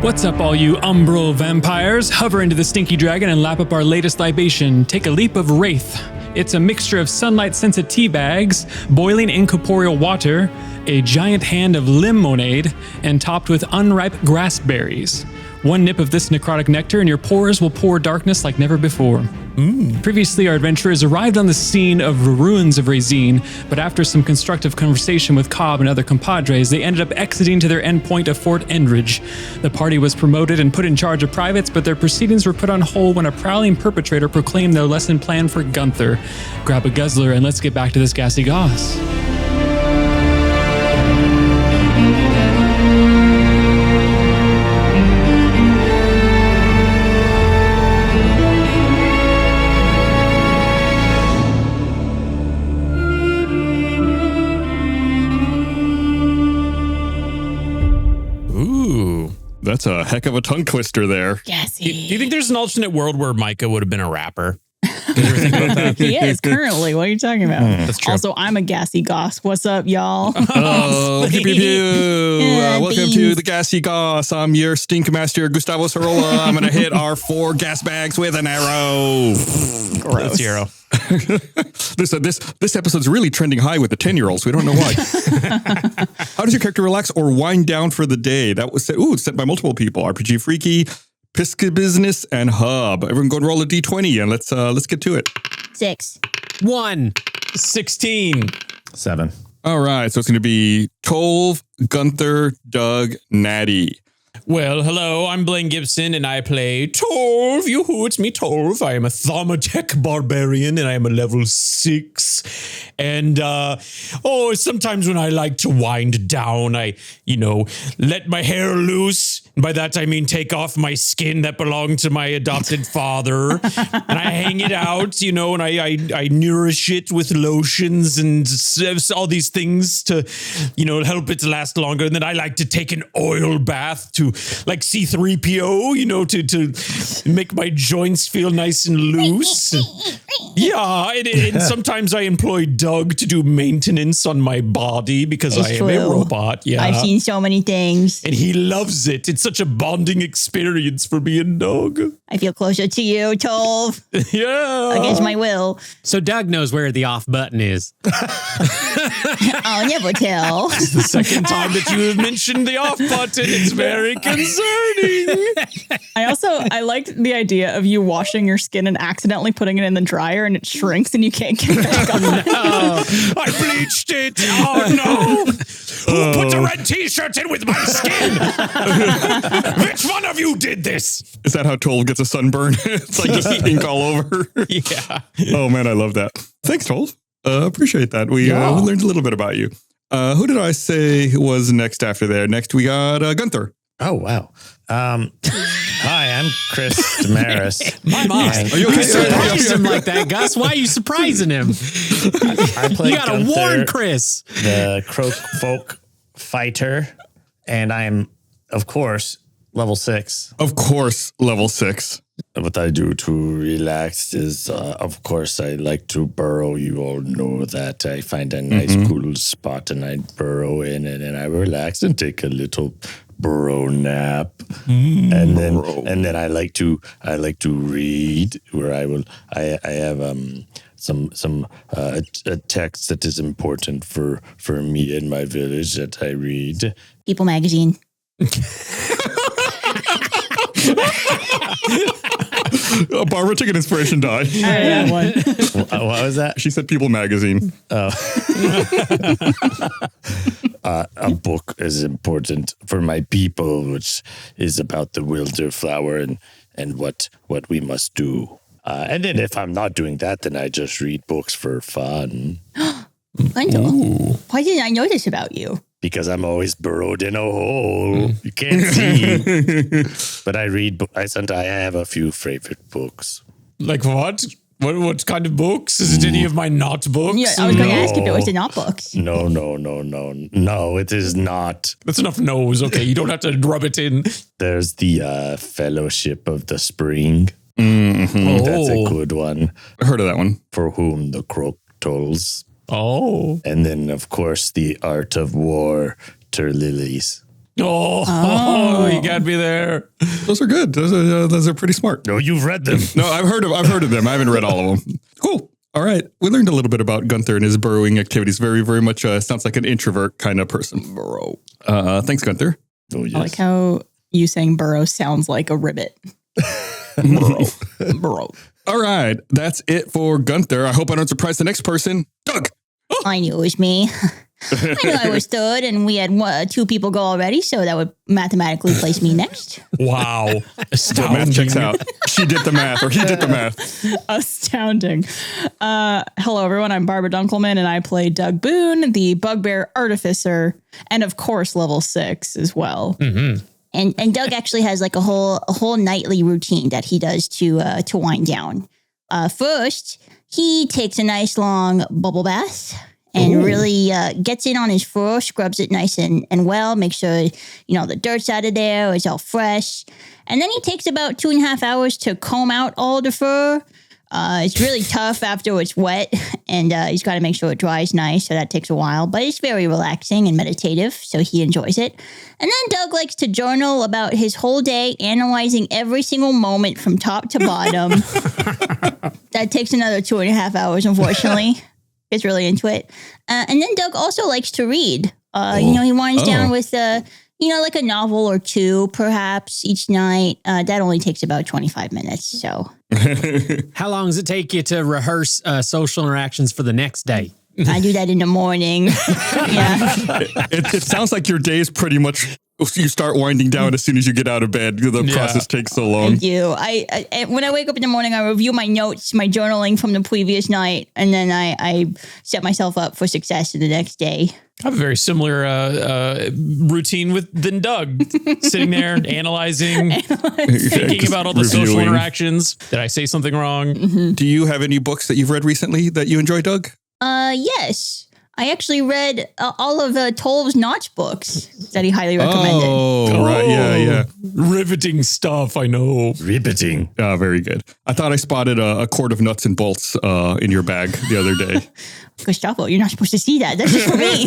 What's up, all you umbral vampires? Hover into the stinky dragon and lap up our latest libation. Take a leap of wraith. It's a mixture of sunlight-scented tea bags, boiling incorporeal water, a giant hand of limonade, and topped with unripe grass berries. One nip of this necrotic nectar and your pores will pour darkness like never before. Previously, our adventurers arrived on the scene of the ruins of Résine, but after some constructive conversation with Cobb and other compadres, they ended up exiting to their endpoint of Fort Endridge. The party was promoted and put in charge of privates, but their proceedings were put on hold when a prowling perpetrator proclaimed their lesson plan for Gunther. Grab a guzzler and let's get back to this gassy goss. That's a heck of a tongue twister there. Yes. Do you think there's an alternate world where Micah would have been a rapper? Did you ever think about that? He is currently. What are you talking about? That's true. Also, I'm a gassy goss. What's up, y'all? Oh, pew, pew, pew. Welcome to the Gassy Goss. I'm your stink master, Gustavo Sorola. I'm going to hit our 4 gas bags with an arrow. Gross. That's Hero. This episode's really trending high with the 10-year-olds. We don't know why. How does your character relax or wind down for the day? That was it's sent by multiple people. RPG Freaky, Pisca Business, and Hub. Everyone go and roll a d20 and let's get to it. 6. 1. 16. 7. All right, so it's going to be Tolv, Gunther, Doug, Natty. Well, hello, I'm Blaine Gibson, and I play Tolv. Yoo-hoo, it's me, Tolv. I am a Thaumatek barbarian, and I am a level 6. And, sometimes when I like to wind down, I, let my hair loose. And by that, I mean take off my skin that belonged to my adopted father. And I hang it out, and I nourish it with lotions and all these things to, help it to last longer. And then I like to take an oil bath to like C03PO, to make my joints feel nice and loose. Yeah, and sometimes I employ Doug to do maintenance on my body because It's I am true. a robot. Yeah, I've seen so many things. and he loves it. It's such a bonding experience for me and Doug. I feel closer to you, Tolv, Yeah. against my will. So Doug knows where the off button is. I'll never tell. The second time that you have mentioned the off button, it's very concerning. I liked the idea of you washing your skin and accidentally putting it in the dryer and it shrinks and you can't get it back on. I bleached it. Oh no! Who put a red t-shirt in with my skin? Which one of you did this? Is that how Tolv gets a sunburn? It's like just pink all over. Yeah. Oh, man, I love that. Thanks, Tolv. Appreciate that. We learned a little bit about you. Who did I say was next after there? Next, we got Gunther. Oh, wow. Hi, I'm Chris Demarais. My mom. Are you okay? You surprised him like that, Gus. Why are you surprising him? I play You gotta Gunther, warn Chris. the Croak Folk fighter, and I'm, of course, level 6. Of course, level 6. What I do to relax is, of course, I like to burrow. You all know that. I find a nice, cool spot, and I burrow in, and then I relax and take a little burrow nap, and then I like to read. Where I have some a text that is important for me in my village that I read. People magazine. Barbara took an inspiration die. What was that? She said People Magazine. A book is important for my people, which is about the wilderflower and what we must do. And then if I'm not doing that, then I just read books for fun. Why didn't I know this about you? Because I'm always burrowed in a hole. You can't see. But I read, I have a few favorite books. Like what? What kind of books? Is it any of my not books? Yeah, I was going to ask if it was the not books. No, it is not. That's enough no's. Okay, you don't have to rub it in. There's the Fellowship of the Spring. Mm-hmm. That's a good one. I heard of that one. For whom the croak tolls. Oh. And then, of course, the Art of War, Ter Lilies. Oh, you got me there. Those are good. Those are pretty smart. No, you've read them. No, I've heard of them. I haven't read all of them. Cool. All right. We learned a little bit about Gunther and his burrowing activities. Very, very much sounds like an introvert kind of person. Burrow. Thanks, Gunther. Oh, yes. I like how you saying burrow sounds like a ribbit. Burrow. All right. That's it for Gunther. I hope I don't surprise the next person. Doug. I knew it was me. I knew I was third, and we had 2 people go already, so that would mathematically place me next. Wow. The math checks out. She did the math, or he did the math. Astounding. Hello, everyone. I'm Barbara Dunkelman, and I play Doug Boone, the Bugbear Artificer, and of course, level 6 as well. Mm-hmm. And Doug actually has like a whole nightly routine that he does to wind down. First, he takes a nice long bubble bath and really gets in on his fur, scrubs it nice and well, make sure, the dirt's out of there, it's all fresh. And then he takes about 2.5 hours to comb out all the fur. It's really tough after it's wet, and he's got to make sure it dries nice, so that takes a while. But it's very relaxing and meditative, so he enjoys it. And then Doug likes to journal about his whole day, analyzing every single moment from top to bottom. That takes another 2.5 hours, unfortunately. Gets really into it. And then Doug also likes to read. He winds down with, like a novel or 2, perhaps, each night. That only takes about 25 minutes, so... How long does it take you to rehearse social interactions for the next day? I do that in the morning. Yeah. It sounds like your day is pretty much, you start winding down as soon as you get out of bed. The process takes so long. I do. I when I wake up in the morning, I review my notes, my journaling from the previous night, and then I set myself up for success in the next day. I have a very similar routine than Doug. Sitting there, analyzing, thinking about all the social interactions. Did I say something wrong? Mm-hmm. Do you have any books that you've read recently that you enjoy, Doug? Yes. I actually read all of Tolv's Notch books that he highly recommended. Oh, right. Yeah. Riveting stuff, I know. Riveting. Very good. I thought I spotted a quart of nuts and bolts in your bag the other day. Gustavo, you're not supposed to see that. That's just for me.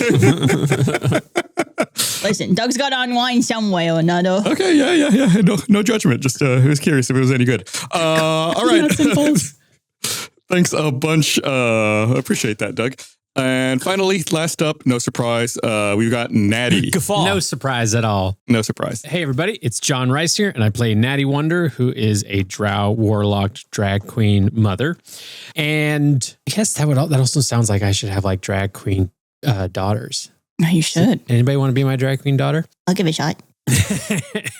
Listen, Doug's got to unwind some way or another. Okay, yeah. No judgment. Just I was curious if it was any good. All right. Thanks a bunch. Appreciate that, Doug. And finally, last up, no surprise, we've got Natty. Guffaw. No surprise at all. No surprise. Hey, everybody. It's John Rice here, and I play Natty Wonder, who is a drow warlock drag queen mother. And yes, that also sounds like I should have like drag queen daughters. No, you should. Anybody want to be my drag queen daughter? I'll give it a shot.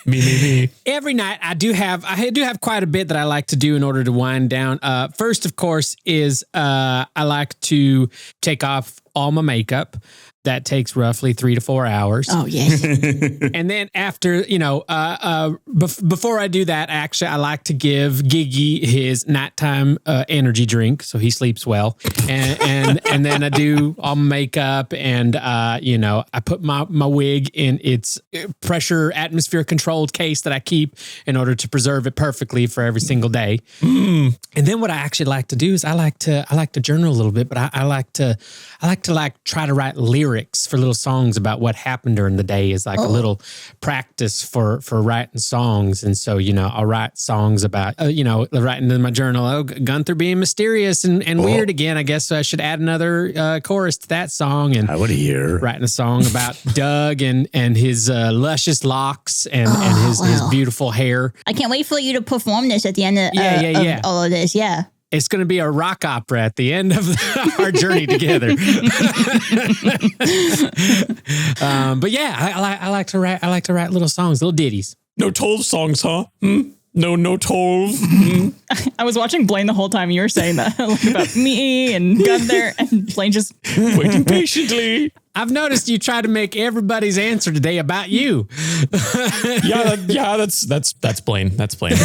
Me. Every night I do have quite a bit that I like to do in order to wind down. First, of course, is I like to take off all my makeup. That takes roughly 3 to 4 hours. Oh, yes. And then after, before I do that, actually, I like to give Giggy his nighttime energy drink so he sleeps well. And then I do all my makeup and, I put my wig in its pressure atmosphere controlled case that I keep in order to preserve it perfectly for every single day. And then what I actually like to do is I like to journal a little bit, but I like to try to write lyrics for little songs about what happened during the day as like a little practice for writing songs. And so, I'll write songs about, writing in my journal, Gunther being mysterious and weird again. I guess I should add another chorus to that song. And I would hear writing a song about Doug and his luscious locks and his beautiful hair. I can't wait for you to perform this at the end of all of this. Yeah. It's going to be a rock opera at the end of our journey together. But yeah, I like to write. I like to write little songs, little ditties. No Tolv songs, huh? No Tolv. I was watching Blaine the whole time you were saying that about me and Gunther, and Blaine just waiting patiently. I've noticed you try to make everybody's answer today about you. That's Blaine. That's Blaine.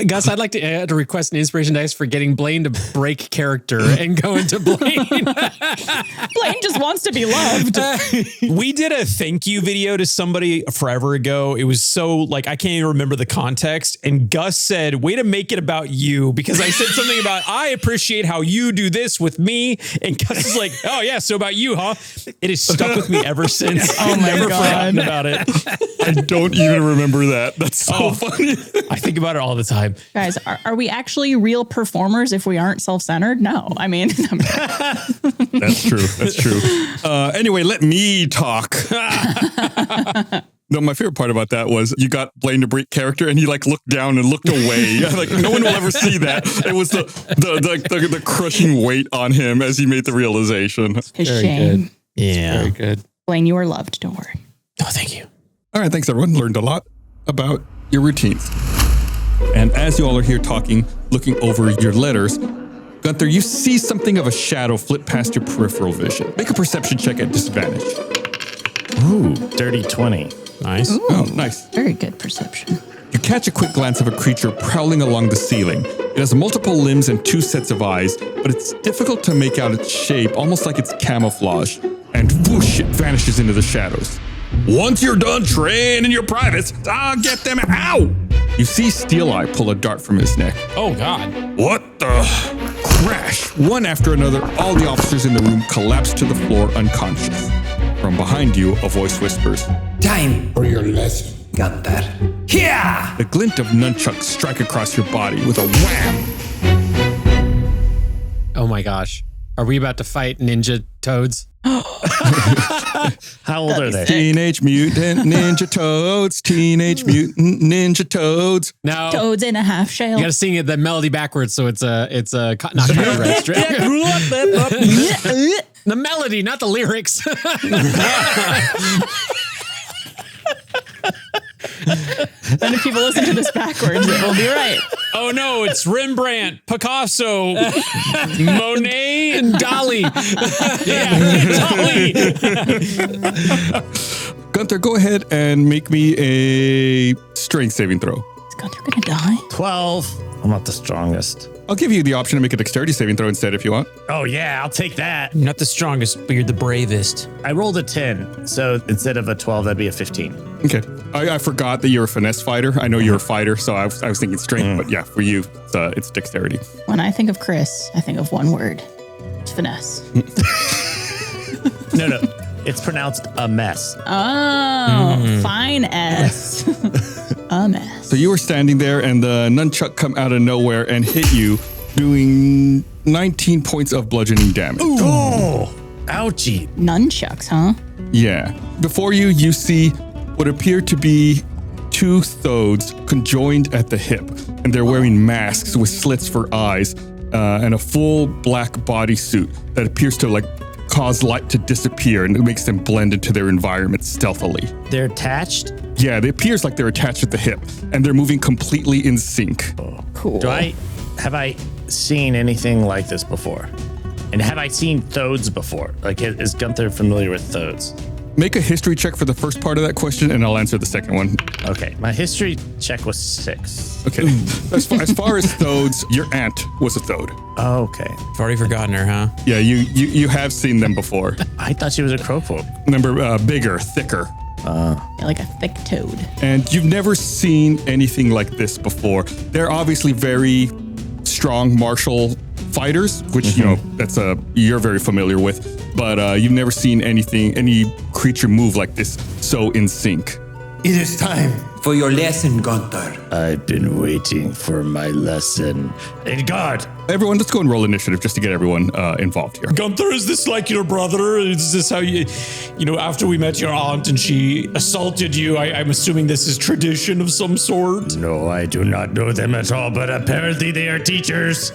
Gus, I'd like to request an inspiration dice for getting Blaine to break character and go into Blaine. Blaine just wants to be loved. We did a thank you video to somebody forever ago. It was so I can't even remember the context. And Gus said, way to make it about you, because I said something about, I appreciate how you do this with me. And Gus is like, oh yeah, so about you, huh? It has stuck with me ever since. Oh my Never God. forgotten about it. I don't even remember that. That's so funny. I think about it all the time. Guys, are we actually real performers if we aren't self-centered? No. I mean, That's true. That's true. Anyway, let me talk. No, my favorite part about that was you got Blaine to break character and he like looked down and looked away. Like no one will ever see that. It was the crushing weight on him as he made the realization. a shame. Yeah. Very good. Blaine, you are loved. Don't worry. Oh, thank you. All right, thanks everyone. Learned a lot about your routines. And as you all are here talking, looking over your letters, Gunther, you see something of a shadow flit past your peripheral vision. Make a perception check at disadvantage. Ooh, dirty 20. Nice. Oh, nice. Very good perception. You catch a quick glance of a creature prowling along the ceiling. It has multiple limbs and 2 sets of eyes, but it's difficult to make out its shape, almost like it's camouflage. And whoosh, it vanishes into the shadows. Once you're done training your privates, I'll get them out. You see Steel Eye pull a dart from his neck. Oh, God. What the? Crash! One after another, all the officers in the room collapse to the floor unconscious. From behind you, a voice whispers, Time for your lesson, Gunther. Here! the glint of nunchucks strike across your body with a wham! Oh my gosh. Are we about to fight ninja toads? How old are they? Teenage Mutant Ninja Toads, Teenage Mutant Ninja Toads. No. Toads in a half shell. You got to sing it the melody backwards, so it's not copyright strike. The melody, not the lyrics. And if people listen to this backwards, it will be right. Oh, no, it's Rembrandt, Picasso, Monet, and Dolly. Dolly. Gunther, go ahead and make me a strength saving throw. Is Gunther gonna die? 12. I'm not the strongest. I'll give you the option to make a dexterity saving throw instead if you want. Oh, yeah, I'll take that. You're not the strongest, but you're the bravest. I rolled a 10, so instead of a 12, that'd be a 15. Okay. I forgot that you're a finesse fighter. I know you're a fighter, so I was thinking strength, but yeah, for you, it's dexterity. When I think of Chris, I think of one word. It's finesse. No, it's pronounced a mess. Oh, fine S. A mess. So you were standing there and the nunchuck come out of nowhere and hit you, doing 19 points of bludgeoning damage. Oh, ouchie. Nunchucks, huh? Yeah. Before you, you see what appear to be 2 Thoads conjoined at the hip, and they're wearing masks with slits for eyes and a full black bodysuit that appears to like cause light to disappear, and it makes them blend into their environment stealthily. They're attached? Yeah, it appears like they're attached at the hip, and they're moving completely in sync. Cool. Have I seen anything like this before? And have I seen Thoads before? Like, is Gunther familiar with Thoads? Make a history check for the first part of that question, and I'll answer the second one. Okay, my history check was 6. Okay. As far as Thoads, your aunt was a Thoad. Okay. You've already forgotten her, huh? Yeah, you have seen them before. I thought she was a crowfolk. Remember, bigger, thicker. Yeah, like a thick toad. And you've never seen anything like this before. They're obviously very strong martial fighters, which, you know, you're very familiar with. But you've never seen any creature move like this so in sync. It is time for your lesson, Gunther. I've been waiting for my lesson. And God, Everyone, let's go and roll initiative just to get everyone involved here. Gunther, is this like your brother? Is this how you after we met your aunt and she assaulted you, I'm assuming this is tradition of some sort? no, I do not know them at all, but apparently they are teachers.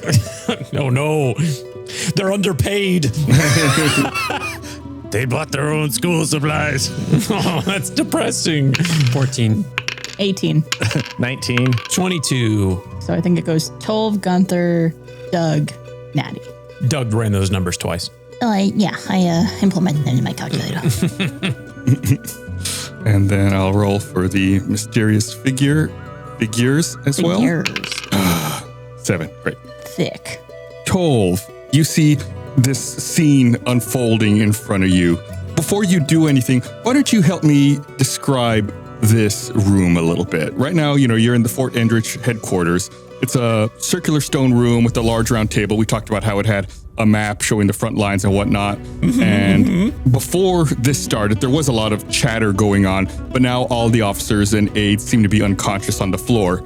No. They're underpaid. They bought their own school supplies. Oh, that's depressing. 14. 18. 19. 22. So I think it goes Tolv, Gunther, Doug, Natty. Doug ran those numbers twice. I implemented them in my calculator. And then I'll roll for the mysterious figures as well. Figures. 7. Great. Thick. Tolv, you see this scene unfolding in front of you. Before you do anything, why don't you help me describe this room a little bit? Right now, you're in the Fort Endrich headquarters. It's a circular stone room with a large round table. We talked about how it had a map showing the front lines and whatnot. And before this started, there was a lot of chatter going on, but now all the officers and aides seem to be unconscious on the floor.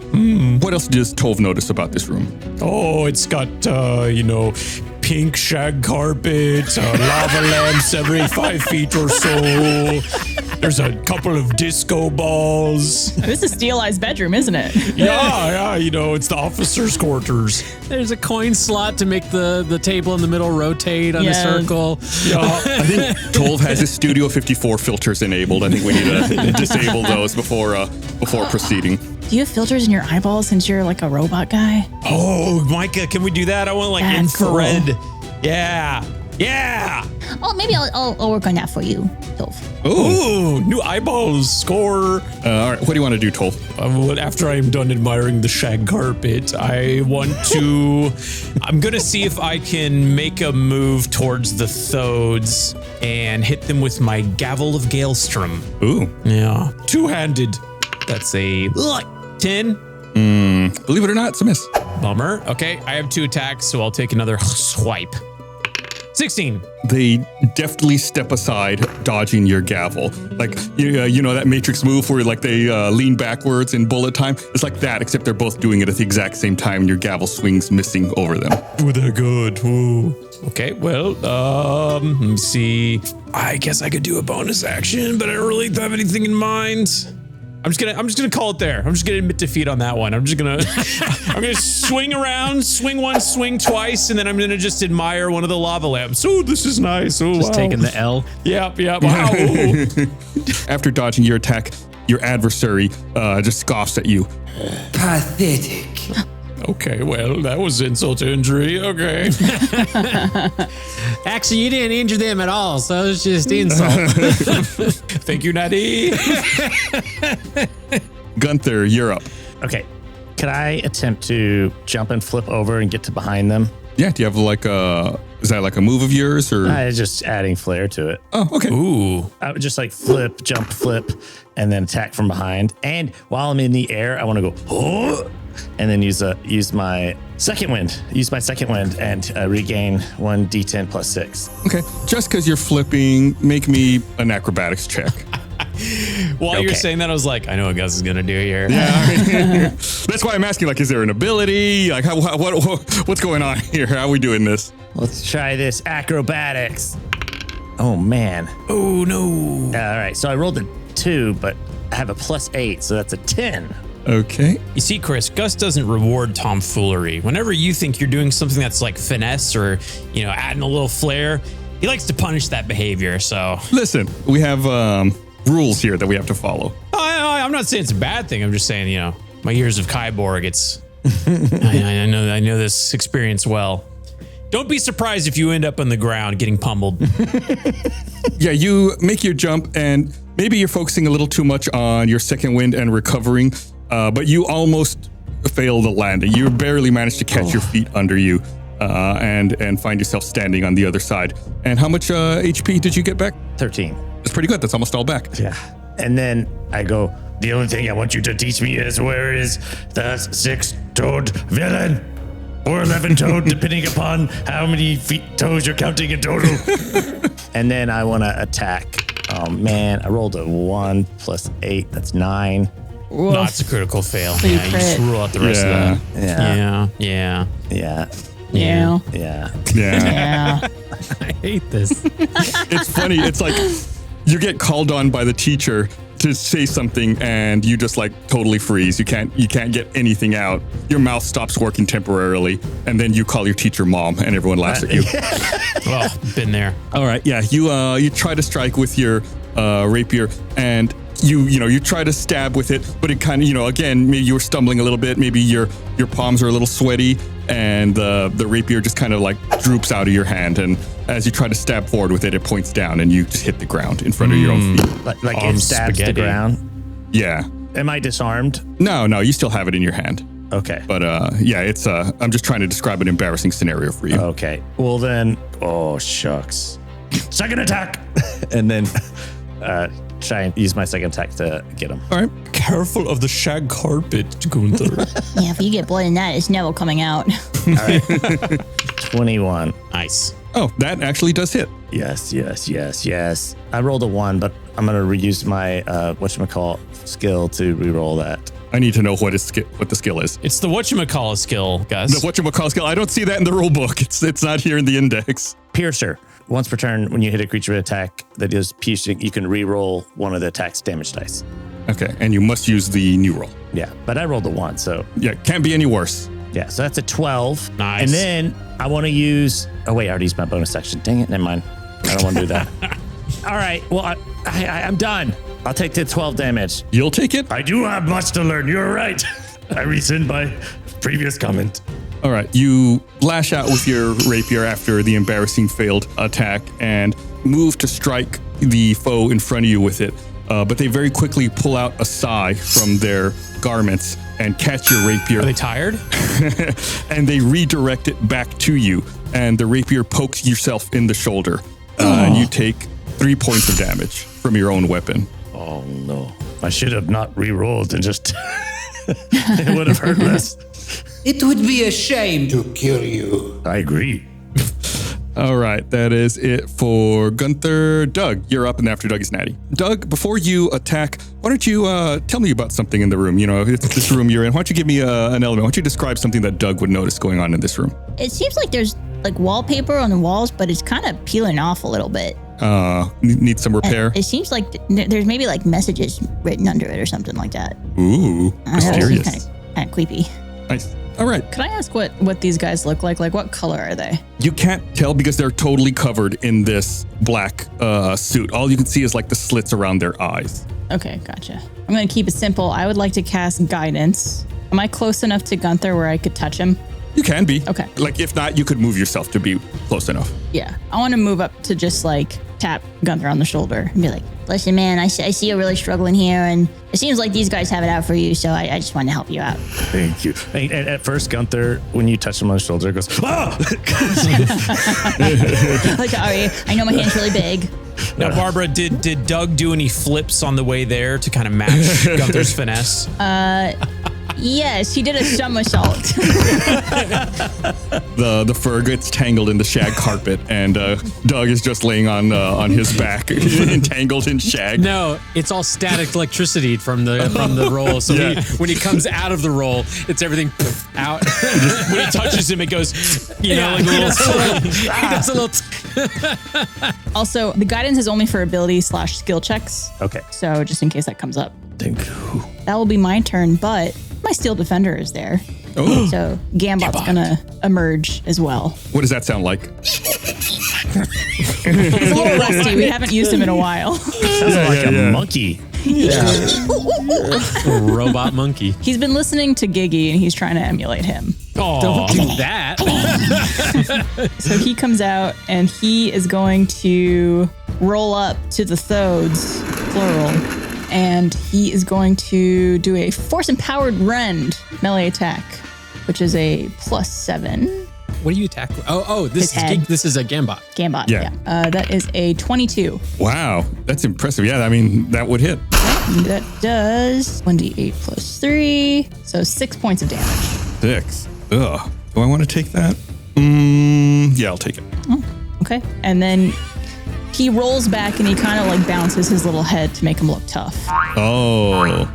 What else does Tove notice about this room? Oh, it's got, pink shag carpet, lava lamps every 5 feet or so. There's a couple of disco balls. This is Steel-Eye's bedroom, isn't it? Yeah, it's the officers' quarters. There's a coin slot to make the table in the middle rotate on a circle. Yeah, I think Tove has his Studio 54 filters enabled. I think we need to disable those before proceeding. Do you have filters in your eyeballs since you're like a robot guy? Oh, Micah, can we do that? I want That's infrared. cool. Yeah. Oh, maybe I'll work on that for you, Tove. Ooh, new eyeballs. Score. All right, what do you want to do, Tove? After I am done admiring the shag carpet, I'm going to see if I can make a move towards the Thoads and hit them with my Gavel of Galestrom. Ooh. Yeah. Two-handed. That's a 10. Believe it or not, it's a miss. Bummer. Okay, I have 2 attacks, so I'll take another swipe. 16. They deftly step aside, dodging your gavel. Like, you know that Matrix move where like they lean backwards in bullet time? It's like that, except they're both doing it at the exact same time and your gavel swings missing over them. Ooh, they're good. Ooh. Okay, well, let me see. I guess I could do a bonus action, but I don't really have anything in mind. I'm just gonna call it there. I'm just gonna admit defeat on that one. I'm gonna swing around, swing once, swing twice, and then I'm gonna just admire one of the lava lamps. Oh, this is nice. Oh, Just wow. taking the L. Yep. Wow. After dodging your attack, your adversary just scoffs at you. Pathetic. Okay, well, that was insult to injury. Okay. Actually, you didn't injure them at all, so it's just insult. Thank you, Natty. Gunther, you're up. Okay. Could I attempt to jump and flip over and get to behind them? Yeah, do you have is that like a move of yours or? Just adding flair to it. Oh, okay. Ooh. I would just like flip, jump, flip, and then attack from behind. And while I'm in the air, I want to go, oh, and then use my second wind. Use my second wind and regain 1d10 plus 6. Okay. Just because you're flipping, make me an acrobatics check. While you're saying that, I was like, I know what Gus is gonna do here. Yeah. That's why I'm asking, like, is there an ability? Like, what's going on here? How are we doing this? Let's try this acrobatics. Oh, man. Oh, no. All right. So I rolled a 2, but I have a plus 8, so that's a 10. Okay. You see, Chris, Gus doesn't reward tomfoolery. Whenever you think you're doing something that's like finesse or, adding a little flair, he likes to punish that behavior. So Listen, we have rules here that we have to follow. I'm not saying it's a bad thing. I'm just saying, my years of Kyborg, I know this experience well. Don't be surprised if you end up on the ground getting pummeled. Yeah, you make your jump and maybe you're focusing a little too much on your second wind and recovering, but you almost fail the landing. You barely managed to catch your feet under you and find yourself standing on the other side. And how much HP did you get back? 13. That's pretty good. That's almost all back. Yeah. And then I go, the only thing I want you to teach me is where is the 6-toed villain? Or 11-toed, depending upon how many toes you're counting in total. And then I want to attack. Oh, man. I rolled a 1 plus 8. That's 9. No, it's a critical fail. Yeah, you just rule out the rest of that. Yeah. Yeah. Yeah. Yeah. Yeah. Yeah. I hate this. It's funny. It's like you get called on by the teacher to say something and you just like totally freeze. You can't get anything out. Your mouth stops working temporarily, and then you call your teacher mom, and everyone laughs at you. Oh, been there. All right, yeah. You try to strike with your rapier, and you try to stab with it, but it kind of again, maybe you were stumbling a little bit. Maybe your palms are a little sweaty, and the rapier just kind of like droops out of your hand, and as you try to stab forward with it, it points down, and you just hit the ground in front of your own feet. Like it stabs the ground. Yeah. Am I disarmed? No, you still have it in your hand. Okay. But yeah, it's I'm just trying to describe an embarrassing scenario for you. Okay. Well then, oh shucks. Second attack, and then try and use my second attack to get him. All right. Careful of the shag carpet, Gunther. Yeah, if you get blood in that, it's never coming out. All right. 21. Nice. Oh, that actually does hit. Yes. I rolled a 1, but I'm going to reuse my skill to re-roll that. I need to know what the skill is. It's the whatchamacallit skill, Gus. The whatchamacallit skill. I don't see that in the rule book. It's not here in the index. Piercer. Once per turn, when you hit a creature with attack that is piercing, you can re-roll one of the attack's damage dice. Okay, and you must use the new roll. Yeah, but I rolled a 1, so... Yeah, can't be any worse. Yeah, so that's a 12. Nice. And then I want to use... Oh, wait, I already used my bonus action. Dang it, never mind. I don't want to do that. All right, well, I'm done. I'll take the 12 damage. You'll take it? I do have much to learn. You're right. I rescind my previous comment. All right, you lash out with your rapier after the embarrassing failed attack and move to strike the foe in front of you with it. But they very quickly pull out a sigh from their garments and catch your rapier. Are they tired? And they redirect it back to you. And the rapier pokes yourself in the shoulder. And you take 3 points of damage from your own weapon. Oh, no. I should have not re-rolled and just... it would have hurt less. It would be a shame to kill you. I agree. All right, that is it for Gunther. Doug, you're up, and after Doug is Natty. Doug, before you attack, why don't you tell me about something in the room? You know, it's this room you're in. Why don't you give me an element? Why don't you describe something that Doug would notice going on in this room? It seems like there's like wallpaper on the walls, but it's kind of peeling off a little bit. Need some repair? It seems like there's maybe like messages written under it or something like that. Ooh, mysterious. Kind of creepy. Nice. All right. Could I ask what these guys look like? Like, what color are they? You can't tell because they're totally covered in this black suit. All you can see is like the slits around their eyes. Okay, gotcha. I'm going to keep it simple. I would like to cast Guidance. Am I close enough to Gunther where I could touch him? You can be. Okay. Like, if not, you could move yourself to be close enough. Yeah. I want to move up to just like tap Gunther on the shoulder and be like, Listen, man, I see you're really struggling here, and it seems like these guys have it out for you, so I just wanted to help you out. Thank you. And at first, Gunther, when you touch him on the shoulder, goes, ah! Like, sorry, I know my hand's really big. Now, Barbara, did Doug do any flips on the way there to kind of match Gunther's finesse? Yes, he did a somersault. The fur gets tangled in the shag carpet, and Doug is just laying on his back, entangled in shag. No, it's all static electricity from the roll. So when he comes out of the roll, it's everything out. When he touches him, it goes, like a little. He does a little. Also, the guidance is only for ability/skill checks. Okay. So just in case that comes up. Thank you. That will be my turn, but my Steel Defender is there. Oh. So Gambot's gonna emerge as well. What does that sound like? He's a little rusty. We haven't used him in a while. Sounds like a monkey. Robot monkey. He's been listening to Giggy and he's trying to emulate him. Don't do that. So he comes out and he is going to roll up to the Thoads, plural. And he is going to do a Force Empowered Rend melee attack, which is a +7. What do you attack with? Oh, this is a Gambot. Gambot, Yeah. yeah. That is a 22. Wow, that's impressive. Yeah, I mean, that would hit. And that does 1d8 +3, so 6 points of damage. 6. Ugh. Do I want to take that? Yeah, I'll take it. Oh, okay. And then he rolls back and he kind of like bounces his little head to make him look tough. Oh.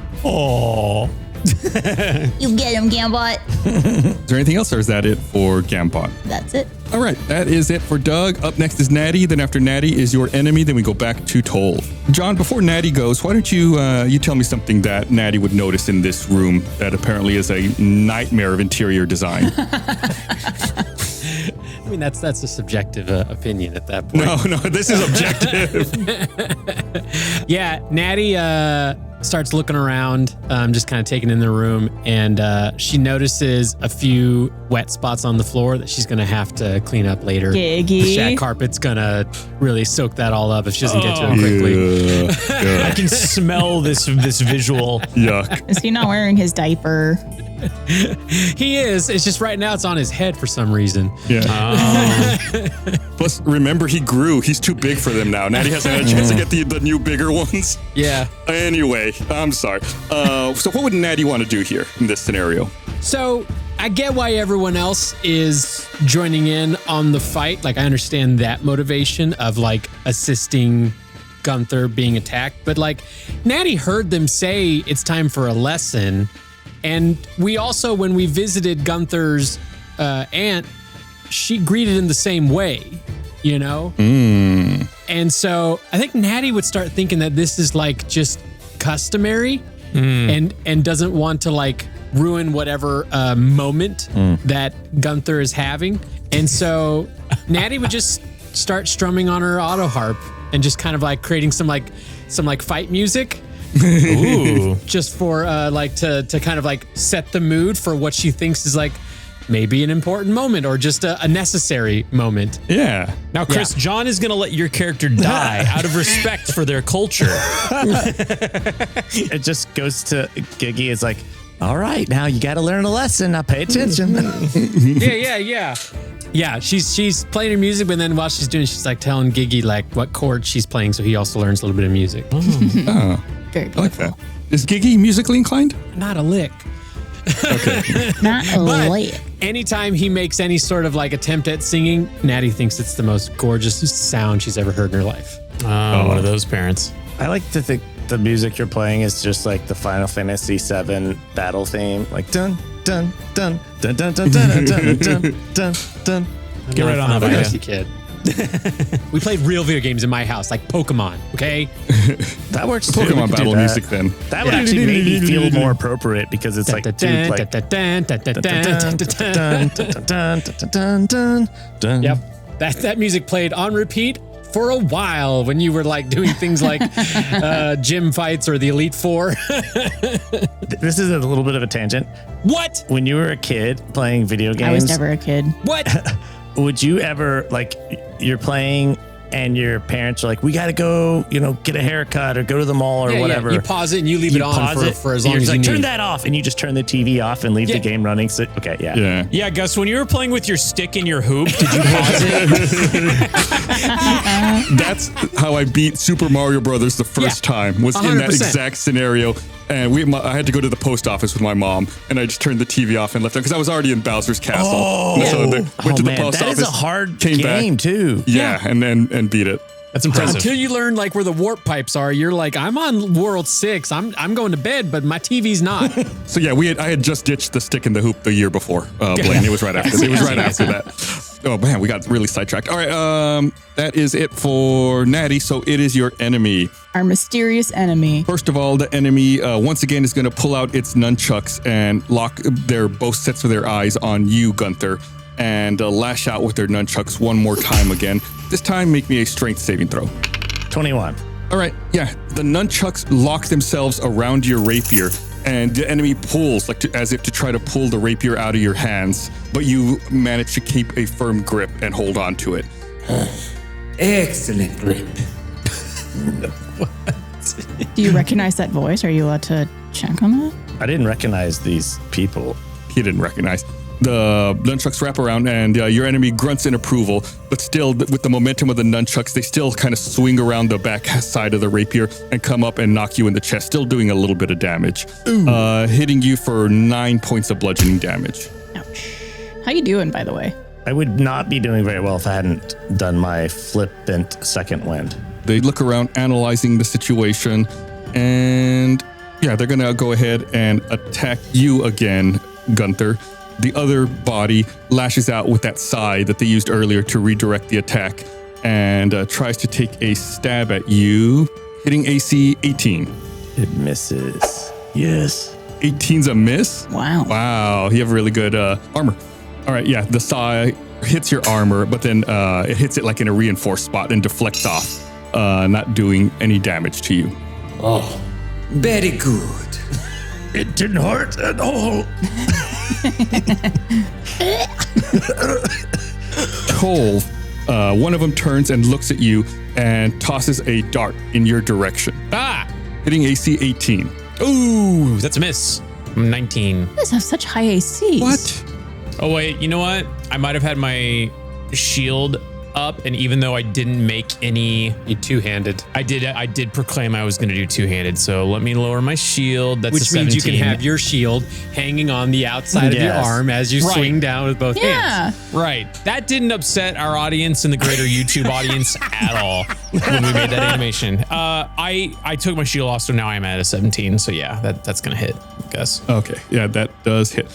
You get him, Gambot. Is there anything else, or is that it for Gambot? That's it. All right, that is it for Doug. Up next is Natty. Then after Natty is your enemy. Then we go back to Thoad. John, before Natty goes, why don't you you tell me something that Natty would notice in this room that apparently is a nightmare of interior design? I mean, that's a subjective opinion at that point. No, this is objective. Yeah, Natty starts looking around, just kind of taking in the room, and she notices a few wet spots on the floor that she's going to have to clean up later. Giggy. The shag carpet's going to really soak that all up if she doesn't get to it quickly. I can smell this visual. Yuck. Is he not wearing his diaper? He is. It's just right now it's on his head for some reason. Yeah. Plus, remember, he grew. He's too big for them now. Natty hasn't had a chance to get the new bigger ones. Yeah. Anyway, I'm sorry. So what would Natty want to do here in this scenario? So I get why everyone else is joining in on the fight. Like, I understand that motivation of like assisting Gunther being attacked, but like Natty heard them say it's time for a lesson. And we also, when we visited Gunther's aunt, she greeted him the same way, you know? And so I think Natty would start thinking that this is like just customary and doesn't want to like ruin whatever moment that Gunther is having. And so Natty would just start strumming on her auto harp and just kind of like creating some fight music. Ooh. Just for like to kind of like set the mood for what she thinks is like maybe an important moment or just a necessary moment. Yeah. Now, Chris, John is going to let your character die out of respect for their culture. It just goes to Giggy. It's like, all right, now you got to learn a lesson. Now pay attention. Yeah, she's playing her music, but then while she's doing, she's like telling Giggy like what chord she's playing, so he also learns a little bit of music. Oh, Very I like that. Is Giggy musically inclined? Not a lick. Okay. Not a lick. Anytime he makes any sort of like attempt at singing, Natty thinks it's the most gorgeous sound she's ever heard in her life. One of those parents. I like to think the music you're playing is just like the Final Fantasy VII battle theme, like dun dun dun dun dun dun dun dun dun dun dun. Get right on that, Fantasy Micah. kid. We played real video games in my house, like Pokemon. Okay, That works too. Pokemon We could do battle that. music then. That would actually make me feel more appropriate because it's like, dude, like Yep, that music played on repeat for a while when you were like doing things like gym fights or the Elite Four. This is a little bit of a tangent. What? When you were a kid playing video games, I was never a kid. What? would you ever like you're playing and your parents are like, we got to go, get a haircut or go to the mall or whatever. Yeah. You pause it and you leave it on for as long as you need. Turn that off, and you just turn the TV off and leave the game running. So, okay, yeah. Yeah, Gus, when you were playing with your stick in your hoop, did you pause it? That's how I beat Super Mario Brothers the first time, was in that 100%. exact scenario. And I had to go to the post office with my mom, and I just turned the TV off and left it because I was already in Bowser's Castle. Oh, so went to the post that office. is a hard came game back, too. Yeah, and beat it. That's impressive. Until you learn like where the warp pipes are, you're like, I'm on World 6. I'm going to bed, but my TV's not. So yeah, I had just ditched the stick in the hoop the year before, Blaine. It was right after. It was right after that. Oh man, we got really sidetracked. All right, that is it for Natty. So it is your enemy. Our mysterious enemy. First of all, the enemy once again is going to pull out its nunchucks and lock both sets of their eyes on you, Gunther, and lash out with their nunchucks one more time again. This time, make me a strength saving throw. 21. All right, yeah. The nunchucks lock themselves around your rapier, and the enemy pulls as if to try to pull the rapier out of your hands, but you manage to keep a firm grip and hold on to it. Excellent grip. Do you recognize that voice? Are you allowed to check on that? I didn't recognize these people. He didn't recognize. The nunchucks wrap around, and your enemy grunts in approval, but still, with the momentum of the nunchucks, they still kind of swing around the back side of the rapier and come up and knock you in the chest, still doing a little bit of damage, hitting you for 9 points of bludgeoning damage. Ouch. How you doing, by the way? I would not be doing very well if I hadn't done my flippant second wind. They look around, analyzing the situation, and yeah, they're gonna go ahead and attack you again, Gunther. The other body lashes out with that scythe that they used earlier to redirect the attack and tries to take a stab at you, hitting AC 18. It misses. Yes. 18's a miss? Wow. Wow, you have really good armor. All right, yeah, the scythe hits your armor, but then it hits it like in a reinforced spot and deflects off, not doing any damage to you. Oh, very good. It didn't hurt at all. Tolv, one of them turns and looks at you and tosses a dart in your direction, hitting AC 18. Ooh, that's a miss. I'm 19. You guys have such high ACs. What? Oh wait, you know what? I might have had my shield up, and even though I didn't make any, You two-handed. I did proclaim I was going to do two-handed. So let me lower my shield. That's Which a means 17. you can have your shield hanging on the outside of your Yes. arm as you Right. swing down with both hands. Yeah. Right. That didn't upset our audience and the greater YouTube audience at all when we made that animation. I took my shield off, so now I'm at a 17. So yeah, that's gonna hit, I guess. Okay, yeah, that does hit.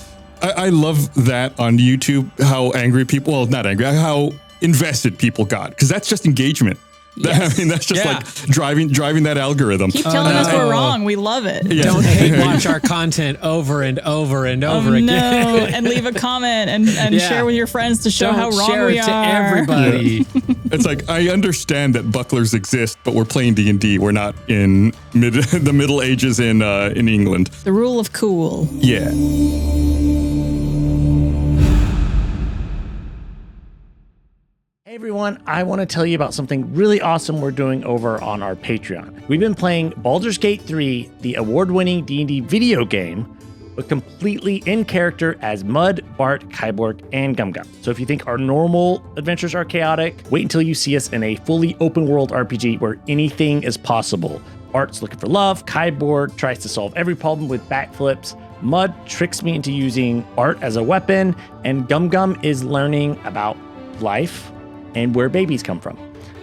I love that on YouTube, how angry people, well, not angry, how invested people got, because that's just engagement. Yes. I mean, that's just Yeah. like driving that algorithm. Keep telling us we're wrong. We love it. Yeah. Don't hate watch our content over and over and over again. No, and leave a comment and Yeah. share with your friends to show how Don't wrong share we it to are. everybody. It's like, I understand that bucklers exist, but we're playing D&D. We're not in the Middle Ages in England. The rule of cool. Yeah. Hey everyone, I want to tell you about something really awesome we're doing over on our Patreon. We've been playing Baldur's Gate 3, the award-winning D&D video game, but completely in character as Mud, Bart, Kyborg, and Gum Gum. So if you think our normal adventures are chaotic, wait until you see us in a fully open-world RPG where anything is possible. Bart's looking for love, Kyborg tries to solve every problem with backflips, Mud tricks me into using Bart as a weapon, and Gum Gum is learning about life and where babies come from.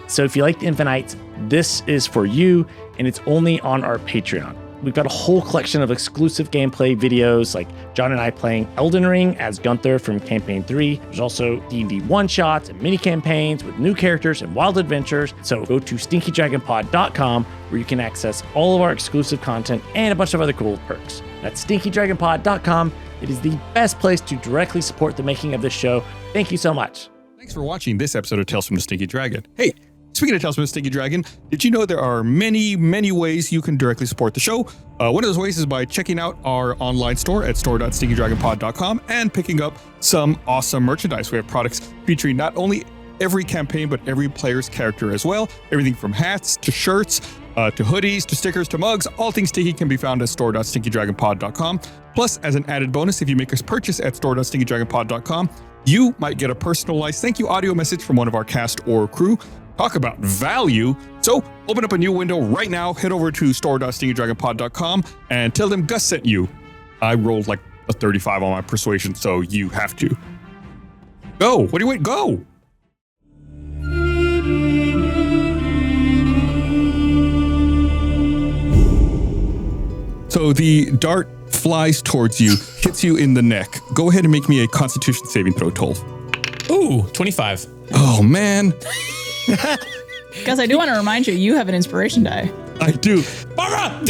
So if you like the Infinites, this is for you, and it's only on our Patreon. We've got a whole collection of exclusive gameplay videos, like John and I playing Elden Ring as Gunther from Campaign 3. There's also D&D one-shots and mini-campaigns with new characters and wild adventures. So go to stinkydragonpod.com, where you can access all of our exclusive content and a bunch of other cool perks. That's stinkydragonpod.com. It is the best place to directly support the making of this show. Thank you so much. Thanks for watching this episode of Tales from the Stinky Dragon. Hey, speaking of Tales from the Stinky Dragon, did you know there are many, many ways you can directly support the show? One of those ways is by checking out our online store at store.stinkydragonpod.com and picking up some awesome merchandise. We have products featuring not only every campaign, but every player's character as well. Everything from hats to shirts, to hoodies, to stickers, to mugs. All things Stinky can be found at store.stinkydragonpod.com. Plus, as an added bonus, if you make a purchase at store.stinkydragonpod.com, you might get a personalized thank you audio message from one of our cast or crew. Talk about value. So open up a new window right now, head over to store.stinkydragonpod.com and tell them Gus sent you. I rolled like a 35 on my persuasion, so you have to. Go. What do you wait? Go. So the dart flies towards you, hits you in the neck. Go ahead and make me a Constitution saving throw, Tolv. Ooh, 25. Oh, man. Guys, I do want to remind you, you have an inspiration die. I do. Barbara!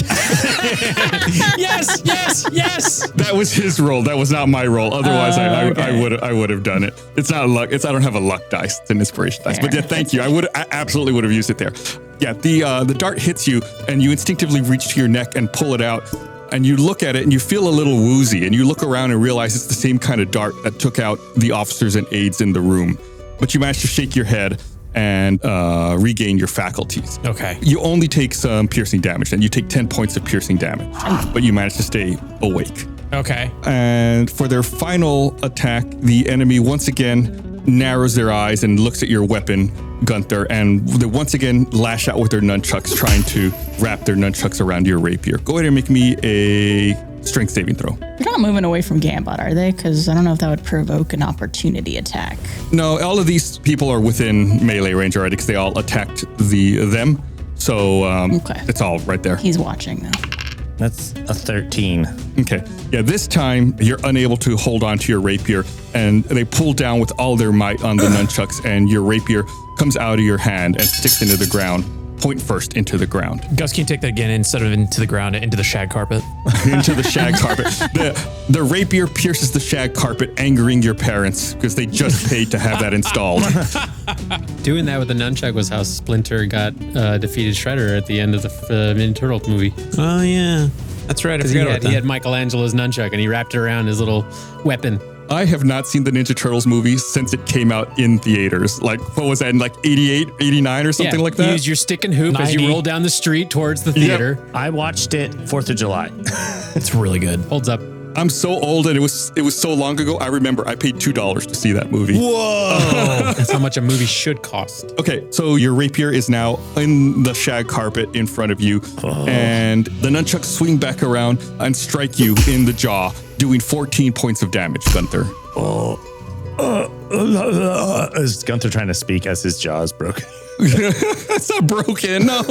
Yes, yes, yes. That was his roll. That was not my roll. Otherwise, I would have done it. It's not luck. I don't have a luck dice. It's an inspiration dice. But yeah, thank you. I absolutely would have used it there. Yeah, the dart hits you, and you instinctively reach to your neck and pull it out. And you look at it, and you feel a little woozy. And you look around and realize it's the same kind of dart that took out the officers and aides in the room. But you manage to shake your head and regain your faculties. Okay. You only take some piercing damage, and you take 10 points of piercing damage, but you manage to stay awake. Okay. And for their final attack, the enemy once again narrows their eyes and looks at your weapon, Gunther, and they once again lash out with their nunchucks, trying to wrap their nunchucks around your rapier. Go ahead and make me a strength saving throw. They're not moving away from Gambot, are they? Because I don't know if that would provoke an opportunity attack. No, all of these people are within melee range already because they all attacked them. So it's all right there. He's watching though. That's a 13. Okay. Yeah, this time you're unable to hold on to your rapier, and they pull down with all their might on the nunchucks, and your rapier comes out of your hand and sticks into the ground, point first into the ground. Gus, can you take that again instead of into the ground, into the shag carpet? Into the shag carpet. The rapier pierces the shag carpet, angering your parents because they just paid to have that installed. Doing that with the nunchuck was how Splinter got defeated Shredder at the end of the Ninja Turtle movie. Oh, yeah. That's right. I forgot about that. He had Michelangelo's nunchuck, and he wrapped it around his little weapon. I have not seen the Ninja Turtles movie since it came out in theaters. Like, what was that, in like 88, 89 or something like that? You use your stick and hoop as you 90. roll down the street towards the theater. I watched it 4th of July. It's really good. Holds up. I'm so old, and it was so long ago. I remember I paid $2 to see that movie. Whoa! That's how much a movie should cost. Okay, so your rapier is now in the shag carpet in front of you, and the nunchucks swing back around and strike you in the jaw, doing 14 points of damage, Gunther. Is Gunther trying to speak as his jaw is broken? It's not broken, no.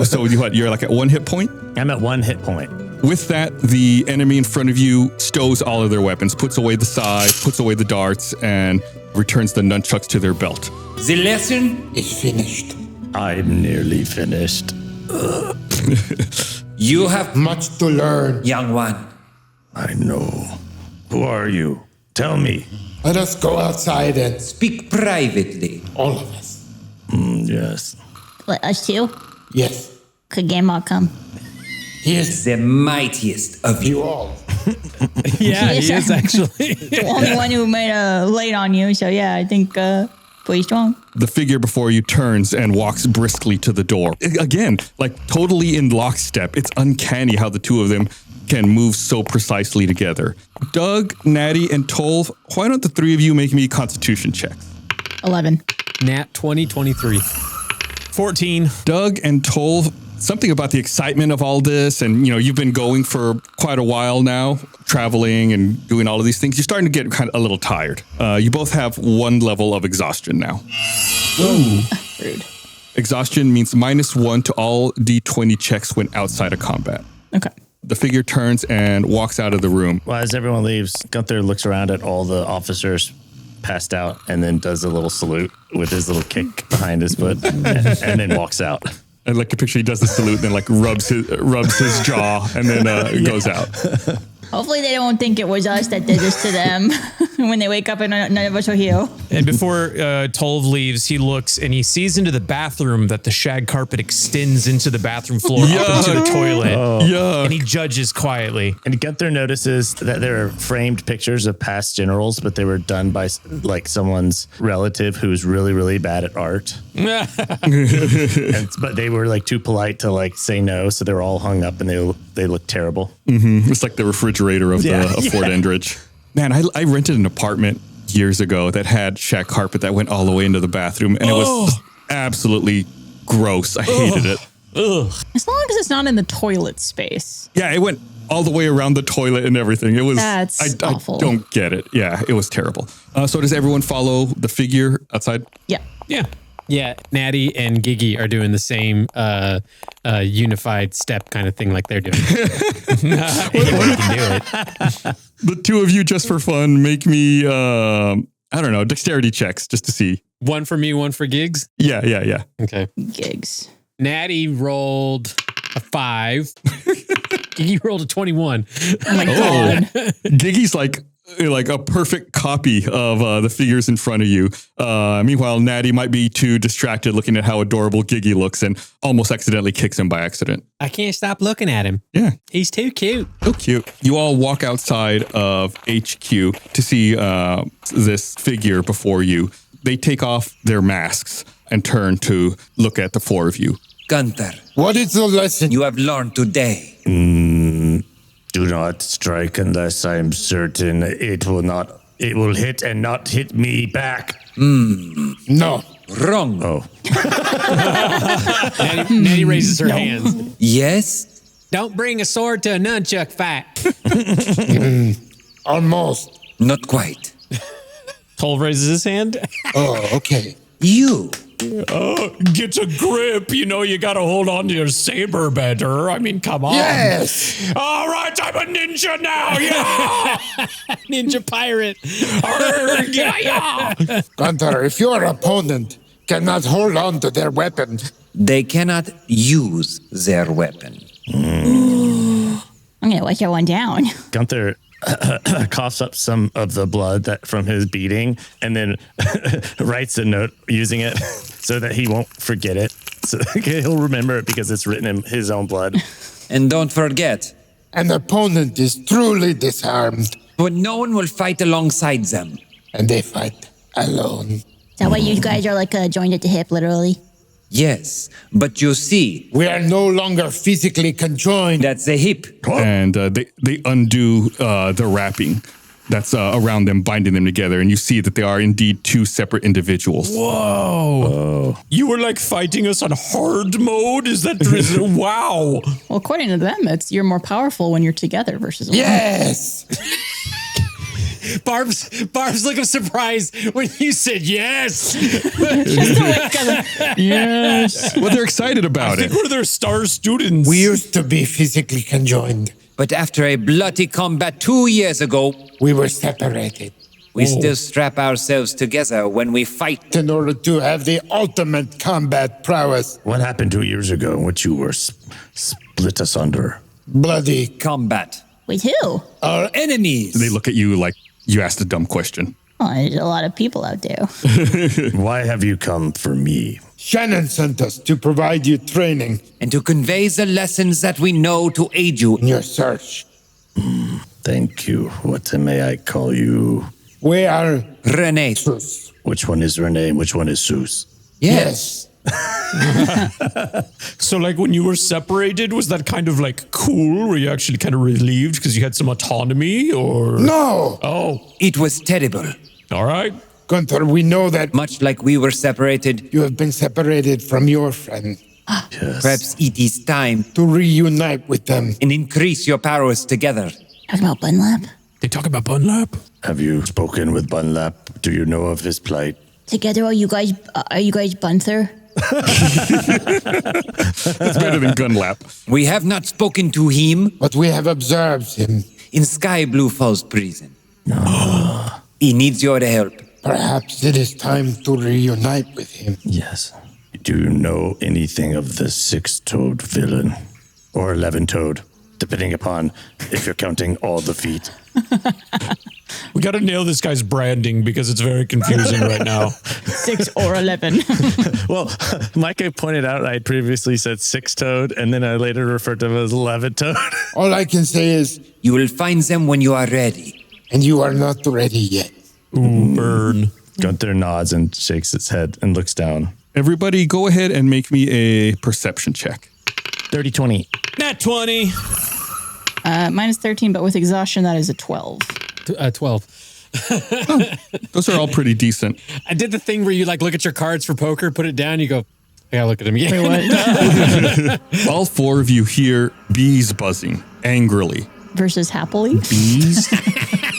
So you're like at 1 hit point? I'm at 1 hit point. With that, the enemy in front of you stows all of their weapons, puts away the scythe, puts away the darts, and returns the nunchucks to their belt. The lesson is finished. I'm nearly finished. You have much to learn, young one. I know. Who are you? Tell me. Let us go outside and speak privately. All of us. Yes. What, us too? Yes. Could Gamma come? He is the mightiest of you all. Yeah, he is actually. The only one who made a late on you. So yeah, I think pretty strong. The figure before you turns and walks briskly to the door. Again, like totally in lockstep. It's uncanny how the two of them can move so precisely together. Doug, Natty, and Tolv, why don't the three of you make me constitution checks? 11. Nat 2023. 14. Doug and Tolv, something about the excitement of all this, and you've been going for quite a while now, traveling and doing all of these things. You're starting to get kind of a little tired. You both have 1 level of exhaustion now. Rude. Exhaustion means -1 to all D20 checks when outside of combat. Okay. The figure turns and walks out of the room. Well, as everyone leaves, Gunther looks around at all the officers passed out and then does a little salute with his little kick behind his foot and then walks out. I like to picture he does the salute, then like rubs his jaw, and then goes out. Hopefully they don't think it was us that did this to them when they wake up and none of us are here. And before Tolv leaves, he looks and he sees into the bathroom that the shag carpet extends into the bathroom floor up into the toilet. And he judges quietly. And Gunther notices that there are framed pictures of past generals, but they were done by like someone's relative who's really, really bad at art. But they were like too polite to like say no, so they were all hung up and they look terrible. Mm-hmm. It's like the refrigerator of Fort Endridge. Man, I rented an apartment years ago that had shag carpet that went all the way into the bathroom, and it was absolutely gross. I hated it. As long as it's not in the toilet space. Yeah, it went all the way around the toilet and everything. It was. That's awful. I don't get it. Yeah, it was terrible. So does everyone follow the figure outside? Yeah. Yeah. Yeah, Natty and Gigi are doing the same unified step kind of thing like they're doing. Anyone can do it. The two of you, just for fun, make me, I don't know, dexterity checks just to see. 1 for me, 1 for Gigs? Yeah. Okay. Gigs. Natty rolled a 5. Gigi rolled a 21. Oh my God. Gigi's like a perfect copy of the figures in front of you. Meanwhile, Natty might be too distracted looking at how adorable Gigi looks and almost accidentally kicks him by accident. I can't stop looking at him. Yeah. He's too cute. So cute. You all walk outside of HQ to see this figure before you. They take off their masks and turn to look at the 4 of you. Gunther, what is the lesson you have learned today? Do not strike unless I am certain it will hit and not hit me back. No. Wrong. Oh. Natty raises her hands. Yes? Don't bring a sword to a nunchuck fight. Almost. Not quite. Tolv raises his hand. Oh, okay. You. Get a grip. You got to hold on to your saber better. I mean, come on. Yes. All right, I'm a ninja now. Yeah. Ninja pirate. Yeah. Gunther, if your opponent cannot hold on to their weapon, they cannot use their weapon. I'm going to let that one down. Gunther coughs up some of the blood from his beating and then writes a note using it so that he won't forget it. So he'll remember it because it's written in his own blood. And don't forget, an opponent is truly disarmed, but no one will fight alongside them. And they fight alone. Is that why you guys are like joined at the hip, literally? Yes, but you see, We are no longer physically conjoined. that's the hip. And they undo the wrapping that's around them, binding them together. And you see that they are indeed two separate individuals. Whoa. You were like fighting us on hard mode? Is that wow. Well, according to them, you're more powerful when you're together versus alone. Yes. Barb's look of surprise when you said yes. Yes. Well, they're excited about I it. think we're their star students. We used to be physically conjoined. But after a bloody combat 2 years ago, We were separated we still strap ourselves together when we fight. in order to have the ultimate combat prowess. What happened 2 years ago in which you were split asunder? Bloody. Combat. With who? Our enemies. They look at you like you asked a dumb question. Oh, there's a lot of people out there. Why have you come for me? Shannon sent us to provide you training And to convey the lessons that we know to aid you. in your search. Thank you. What may I call you? We are Renéesús. Which one is Renee and which one is Seuss? Yes. So like when you were separated, was that kind of like cool? Were you actually kind of relieved because you had some autonomy or? No! Oh, It was terrible. all right. Gunther, we know that Much like we were separated, you have been separated from your friend. Yes. perhaps it is time To reunite with them. and increase your powers together. Talking about Bunlap? They talk about Bunlap. Have you spoken with Bunlap? Do you know of his plight? Together, are you guys Bunther? It's better than Gunlap. We have not spoken to him But we have observed him. in Sky Blue Falls prison. He needs your help. Perhaps it is time to reunite with him. Yes. Do you know anything of the 6-toed villain? Or 11-toed, depending upon if you're counting all the feet. We got to nail this guy's branding because it's very confusing right now. 6 or 11. Well, Micah pointed out I previously said 6-toed, and then I later referred to him as 11-toed. All I can say is, You will find them when you are ready. and you are not ready yet. Ooh, burn. Gunther nods and shakes his head and looks down. Everybody, go ahead and make me a perception check. 30-20. Nat 20. Mine is 13, but with exhaustion, that is a 12. 12. Those are all pretty decent. I did the thing where you like look at your cards for poker, put it down, you go, I gotta look at them again. All four of you hear bees buzzing angrily. Versus happily. Bees?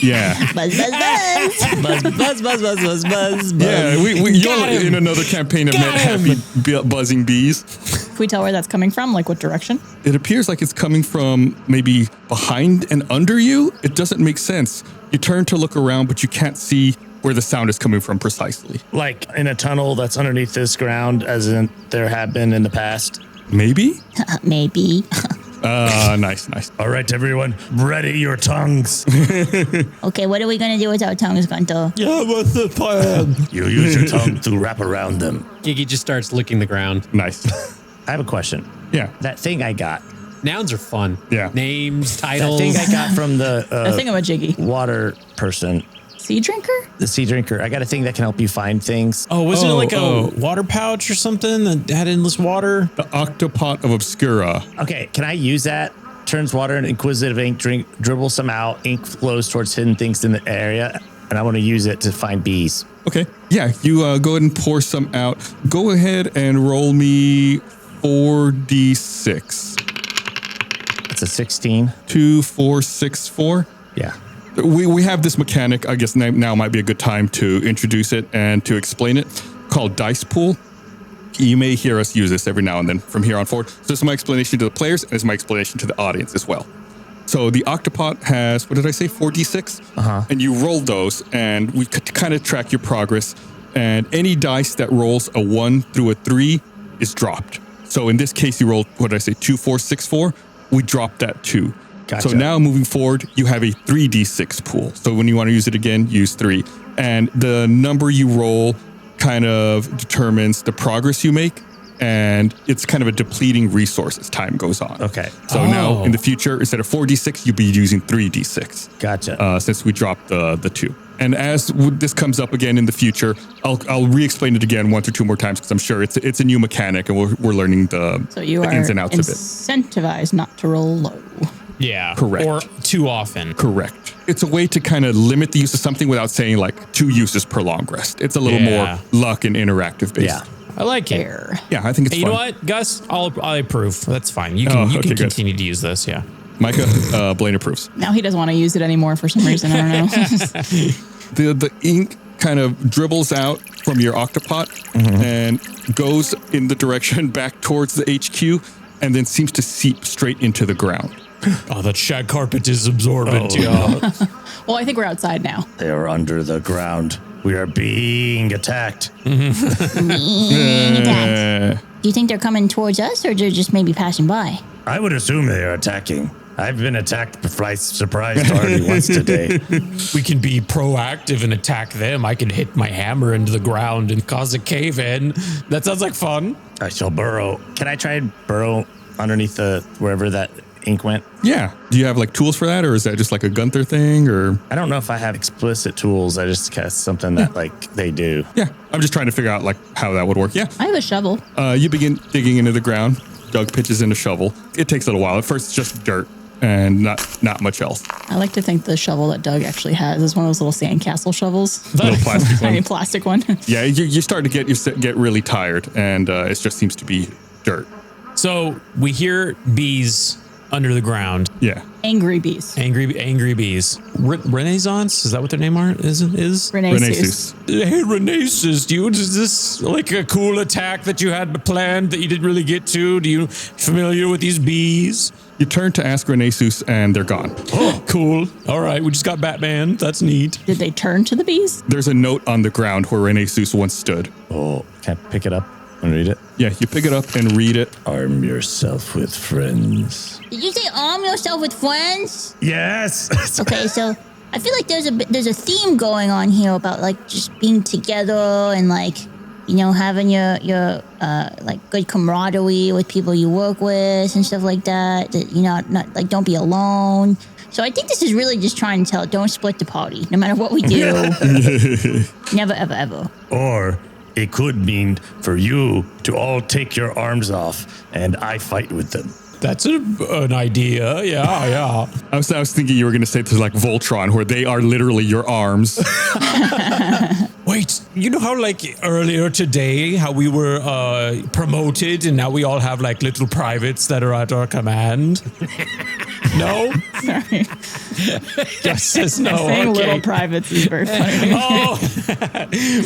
Yeah. Buzz, buzz, buzz. Yeah, y'all in another campaign have met happy buzzing bees. Can we tell where that's coming from? Like what direction? It appears like it's coming from maybe behind and under you. It doesn't make sense. You turn to look around, but you can't see where the sound is coming from precisely. Like in a tunnel that's underneath this ground, as in there have been in the past. Maybe? Maybe. Nice. All right, everyone, ready your tongues. Okay, what are we going to do with our tongues, Gunther? Yeah, what's the plan? You use your tongue to wrap around them. Giggy just starts licking the ground. Nice. I have a question. Yeah. That thing I got, Nouns are fun. Yeah. Names, that titles. thing I got from the A thingamajiggy. water person, Sea drinker? the sea drinker. I got a thing that can help you find things. Oh, wasn't it like a water pouch or something that had endless water? The Octopot of Obscura. Okay, can I use that? Turns water into inquisitive ink, dribbles some out, ink flows towards hidden things in the area, and I want to use it to find bees. Okay. Yeah, you go ahead and pour some out. Go ahead and roll me 4d6. It's a 16. 2, 4, 6, 4. Yeah. We have this mechanic, I guess now might be a good time to introduce it and to explain it, called Dice Pool. You may hear us use this every now and then from here on forward. So this is my explanation to the players, and it's my explanation to the audience as well. So the Octopot has, what did I say, 4d6? And you roll those, and we kind of track your progress. And any dice that rolls a 1 through a 3 is dropped. So in this case, you rolled, what did I say, 2, 4, 6, 4? We dropped that 2. Gotcha. So now moving forward, you have a 3d6 pool. So when you want to use it again, use 3. And the number you roll kind of determines the progress you make. And it's kind of a depleting resource as time goes on. Okay. So now in the future, instead of 4d6, you'll be using 3d6. Gotcha. Since we dropped the 2. And as this comes up again in the future, I'll re-explain it again 1 or 2 more times because I'm sure it's a new mechanic and we're learning the ins and outs of it. Incentivized not to roll low. Yeah. Correct. Or too often. Correct. It's a way to kind of limit the use of something without saying like 2 uses per long rest. It's a little more luck and interactive based. Yeah. I like it. Yeah, I think it's fun. You know what, Gus? I'll approve. That's fine. You can continue to use this. Yeah. Micah, Blaine approves. Now he doesn't want to use it anymore for some reason. I don't know. The ink kind of dribbles out from your octopot and goes in the direction back towards the HQ and then seems to seep straight into the ground. Oh, that shag carpet is absorbent. Yeah. Well, I think we're outside now. They are under the ground. We are being attacked. Being attacked. Do you think they're coming towards us or they're just maybe passing by? I would assume they are attacking. I've been attacked by surprise already once today. We can be proactive and attack them. I can hit my hammer into the ground and cause a cave in. That sounds like fun. I shall burrow. Can I try and burrow underneath wherever that ink went? Yeah. Do you have like tools for that, or is that just like a Gunther thing, or? I don't know if I have explicit tools. I just cast something that like they do. Yeah. I'm just trying to figure out like how that would work. Yeah. I have a shovel. You begin digging into the ground. Doug pitches in a shovel. It takes a little while. At first, it's just dirt and not much else. I like to think the shovel that Doug actually has is one of those little sandcastle shovels. Little plastic one. Tiny plastic one. Yeah, you start to get really tired, and it just seems to be dirt. So we hear bees under the ground. Yeah. Angry bees. Angry bees. Renaissance? Is that what their name is? Renéesús. Hey, Renéesús, dude, is this like a cool attack that you had planned that you didn't really get to? Do you familiar with these bees? You turn to ask Renéesús, and they're gone. Oh, cool. All right, we just got Batman. That's neat. Did they turn to the bees? There's a note on the ground where Renéesús once stood. Oh, can I pick it up and read it? Yeah, you pick it up and read it. Arm yourself with friends. Did you say arm yourself with friends? Yes. Okay, so I feel like there's a theme going on here about like just being together and like, you know, having your like good camaraderie with people you work with and stuff like that. That you know, not like don't be alone. So I think this is really just trying to tell, don't split the party, no matter what we do. Never, ever, ever. Or it could mean for you to all take your arms off and I fight with them. That's an idea. Yeah. I was thinking you were going to say this like Voltron, where they are literally your arms. Wait, you know how like earlier today, how we were promoted and now we all have like little privates that are at our command? No? Sorry. Gus says no. Saying little privates is very funny. Oh,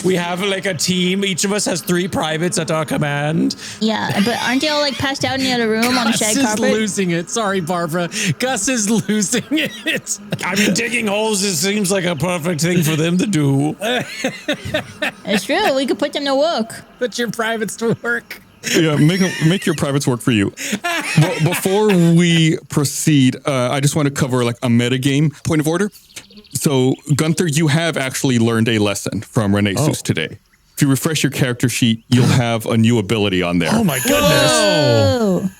we have like a team. Each of us has 3 privates at our command. Yeah, but aren't they all like passed out in the other room on the shag carpet? Gus is losing it. Sorry, Barbara. Gus is losing it. I mean, digging holes, it seems like a perfect thing for them to do. It's true. We could put them to work. Put your privates to work. Yeah, make your privates work for you. Before we proceed, I just want to cover like a metagame point of order. So, Gunther, you have actually learned a lesson from Renéesús today. If you refresh your character sheet, you'll have a new ability on there. Oh my goodness. Oh.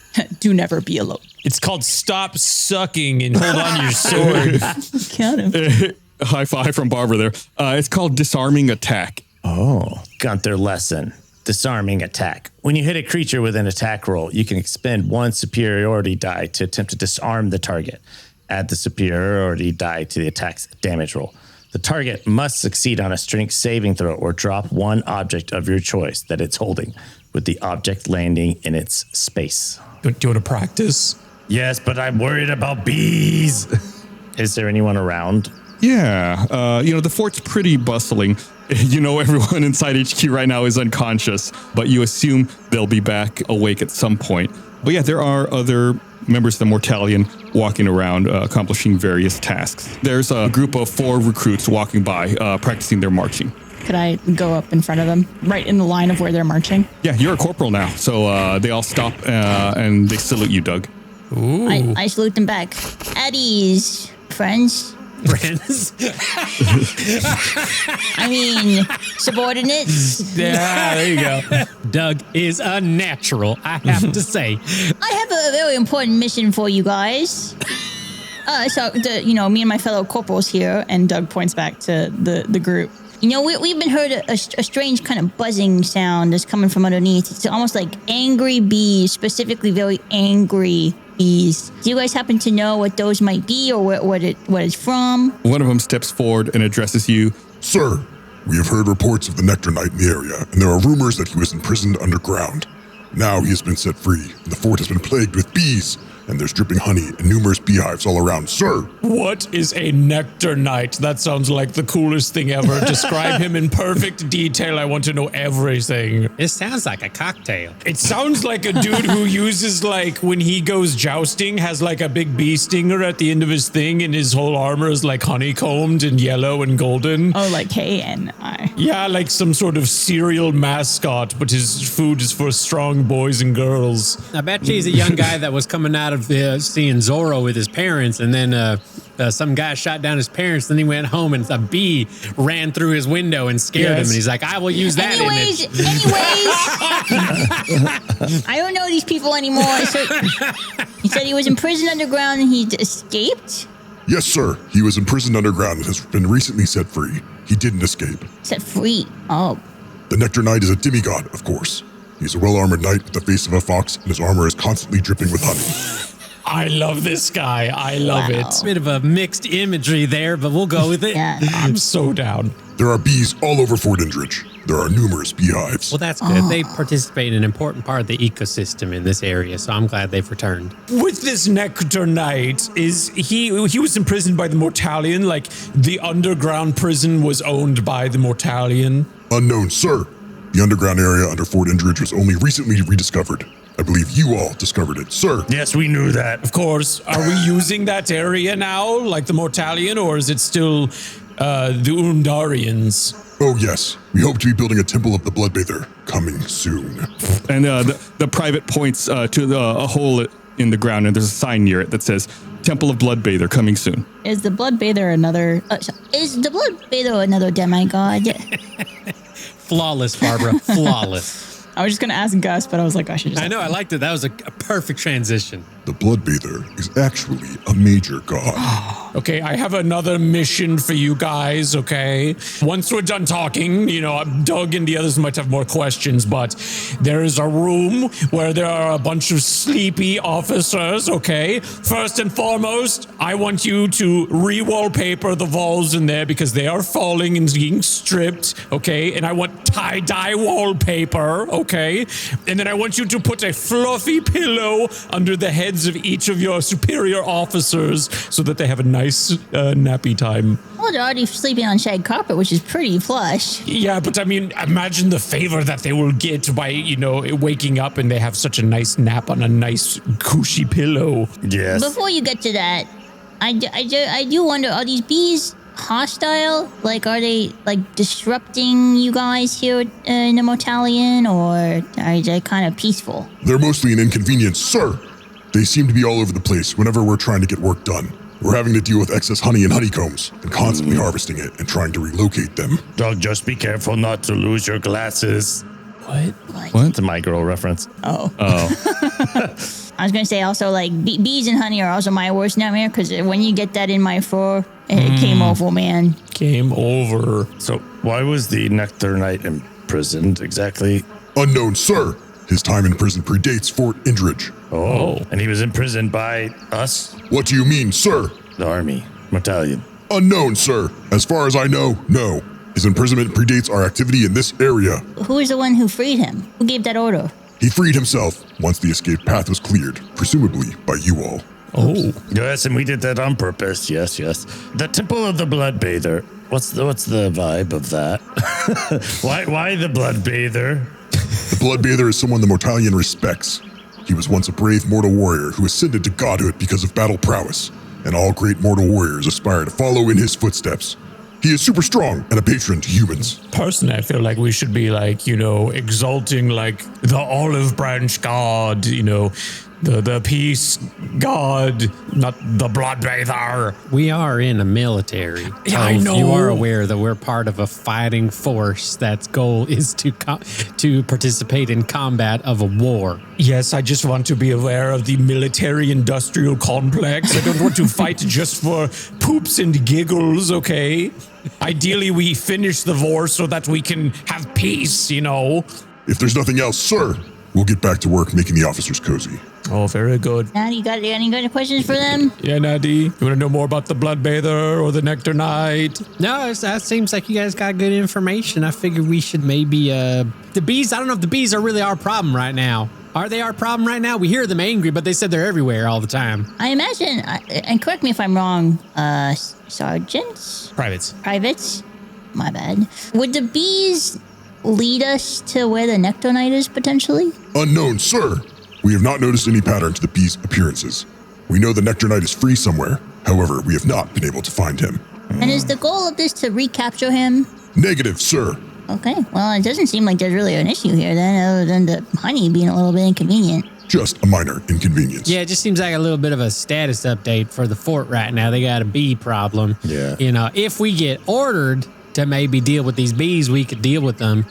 Do never be alone. It's called Stop Sucking and Hold On to Your Sword. Count him. High five from Barbara there. It's called Disarming Attack. Oh, Gunther lesson. Disarming attack. When you hit a creature with an attack roll, you can expend 1 superiority die to attempt to disarm the target. Add the superiority die to the attack's damage roll. The target must succeed on a strength saving throw or drop 1 object of your choice that it's holding, with the object landing in its space. Do you want to practice? Yes, but I'm worried about bees. Is there anyone around? Yeah, the fort's pretty bustling. You know, everyone inside HQ right now is unconscious, but you assume they'll be back awake at some point. But yeah, there are other members of the Mortalion walking around, accomplishing various tasks. There's a group of 4 recruits walking by, practicing their marching. Could I go up in front of them, right in the line of where they're marching? Yeah, you're a corporal now, so they all stop and they salute you, Doug. Ooh. I salute them back. At ease, friends. Friends. I mean, subordinates. Yeah, there you go. Doug is a natural, I have to say. I have a very important mission for you guys. So me and my fellow corporals here, and Doug points back to the group. We've been heard a strange kind of buzzing sound that's coming from underneath. It's almost like angry bees, specifically very angry bees. Do you guys happen to know what those might be or what it's from? One of them steps forward and addresses you. Sir, we have heard reports of the Nectar Knight in the area, and there are rumors that he was imprisoned underground. Now he has been set free, and the fort has been plagued with bees, and there's dripping honey and numerous beehives all around. Sir! What is a Nectar Knight? That sounds like the coolest thing ever. Describe him in perfect detail. I want to know everything. It sounds like a cocktail. It sounds like a dude who uses, like, when he goes jousting, has like a big bee stinger at the end of his thing, and his whole armor is like honeycombed and yellow and golden. Oh, like KNI. Yeah, like some sort of cereal mascot, but his food is for strong boys and girls. I bet he's a young guy that was coming out of seeing Zorro with his parents, and then some guy shot down his parents. Then he went home, and a bee ran through his window and scared him. And he's like, "I will use that image." I don't know these people anymore. So, he said he was imprisoned underground and he escaped? Yes, sir. He was imprisoned underground and has been recently set free. He didn't escape. Set free? Oh. The Nectar Knight is a demigod, of course. He's a well-armored knight with the face of a fox, and his armor is constantly dripping with honey. I love this guy. I love it. Bit of a mixed imagery there, but we'll go with it. Yeah. I'm so down. There are bees all over Fort Indridge. There are numerous beehives. Well, that's good. They participate in an important part of the ecosystem in this area, so I'm glad they've returned. With this Nectar Knight, is he was imprisoned by the Mortalion? Like, the underground prison was owned by the Mortalion? Unknown, sir. The underground area under Fort Indridge was only recently rediscovered. I believe you all discovered it, sir. Yes, we knew that. Of course. Are we using that area now, like the Mortalion, or is it still the Undarians? Oh, yes. We hope to be building a Temple of the Bloodbather coming soon. And the private points to a hole in the ground, and there's a sign near it that says, Temple of Bloodbather coming soon. Is the Bloodbather another... Is the Bloodbather another demigod? Flawless, Barbara. Flawless. I was just going to ask Gus, but I was like, I should just... I know, I liked it. That was a perfect transition. The Bloodbather is actually a major god. Okay, I have another mission for you guys, okay? Once we're done talking, Doug and the others might have more questions, but there is a room where there are a bunch of sleepy officers, okay? First and foremost, I want you to re-wallpaper the walls in there because they are falling and being stripped, okay? And I want tie-dye wallpaper, okay? And then I want you to put a fluffy pillow under the heads of each of your superior officers so that they have a nice nappy time. Well, they're already sleeping on shag carpet, which is pretty plush. Yeah, but I mean, imagine the favor that they will get by, waking up and they have such a nice nap on a nice cushy pillow. Yes. Before you get to that, I do wonder, are these bees hostile? Like, are they, disrupting you guys here in the Mortalion, or are they kind of peaceful? They're mostly an inconvenience, sir. They seem to be all over the place whenever we're trying to get work done. We're having to deal with excess honey and honeycombs and constantly harvesting it and trying to relocate them. Doug, just be careful not to lose your glasses. What? It's a My Girl reference. Oh. I was going to say also, bees and honey are also my worst nightmare, because when you get that in my fur, it came over, man. Game over. So why was the Nectar Knight imprisoned exactly? Unknown, sir. His time in prison predates Fort Indridge. Oh, and he was imprisoned by us? What do you mean, sir? The army. Mortalion. Unknown, sir. As far as I know, no. His imprisonment predates our activity in this area. Who is the one who freed him? Who gave that order? He freed himself once the escape path was cleared, presumably by you all. Oh. Yes, and we did that on purpose. Yes. The Temple of the Bloodbather. What's the vibe of that? Why the Bloodbather? The Bloodbather is someone the Mortalion respects. He was once a brave mortal warrior who ascended to godhood because of battle prowess, and all great mortal warriors aspire to follow in his footsteps. He is super strong and a patron to humans. Personally, I feel like we should be exalting the olive branch god, The peace god, not the bloodbather. We are in a military. Yeah, I know. You are aware that we're part of a fighting force that's goal is to participate in combat of a war. Yes, I just want to be aware of the military-industrial complex. I don't want to fight just for poops and giggles, okay? Ideally, we finish the war so that we can have peace, you know? If there's nothing else, sir, we'll get back to work making the officers cozy. Oh, very good. Natty, you got any good questions for them? Yeah, Natty, you want to know more about the Bloodbather or the Nectar Knight? No, that seems like you guys got good information. I figured we should maybe, the bees, I don't know if the bees are really our problem right now. Are they our problem right now? We hear them angry, but they said they're everywhere all the time. I imagine, and correct me if I'm wrong, sergeants? Privates. Privates? My bad. Would the bees lead us to where the Nectar Knight is potentially? Unknown, sir. We have not noticed any pattern to the bee's appearances. We know the Nectar Knight is free somewhere. However, we have not been able to find him. And is the goal of this to recapture him? Negative, sir. Okay, well, it doesn't seem like there's really an issue here then, other than the honey being a little bit inconvenient. Just a minor inconvenience. Yeah, it just seems like a little bit of a status update for the fort right now. They got a bee problem. Yeah. You know, if we get ordered to maybe deal with these bees, we could deal with them.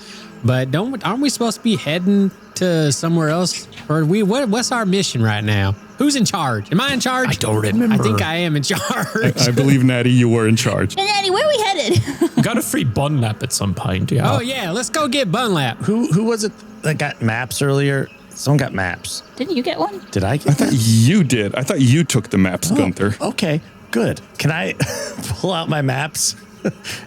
But aren't we supposed to be heading to somewhere else? Or what's our mission right now? Who's in charge? Am I in charge? I don't remember. I think I am in charge. I believe, Natty, you were in charge. And Natty, where are we headed? Got a free bun lap at some point, yeah. Oh, yeah. Let's go get Bunlap. Who was it that got maps earlier? Someone got maps. Didn't you get one? Did I get I thought you did. I thought you took the maps, Gunther. Okay, good. Can I pull out my maps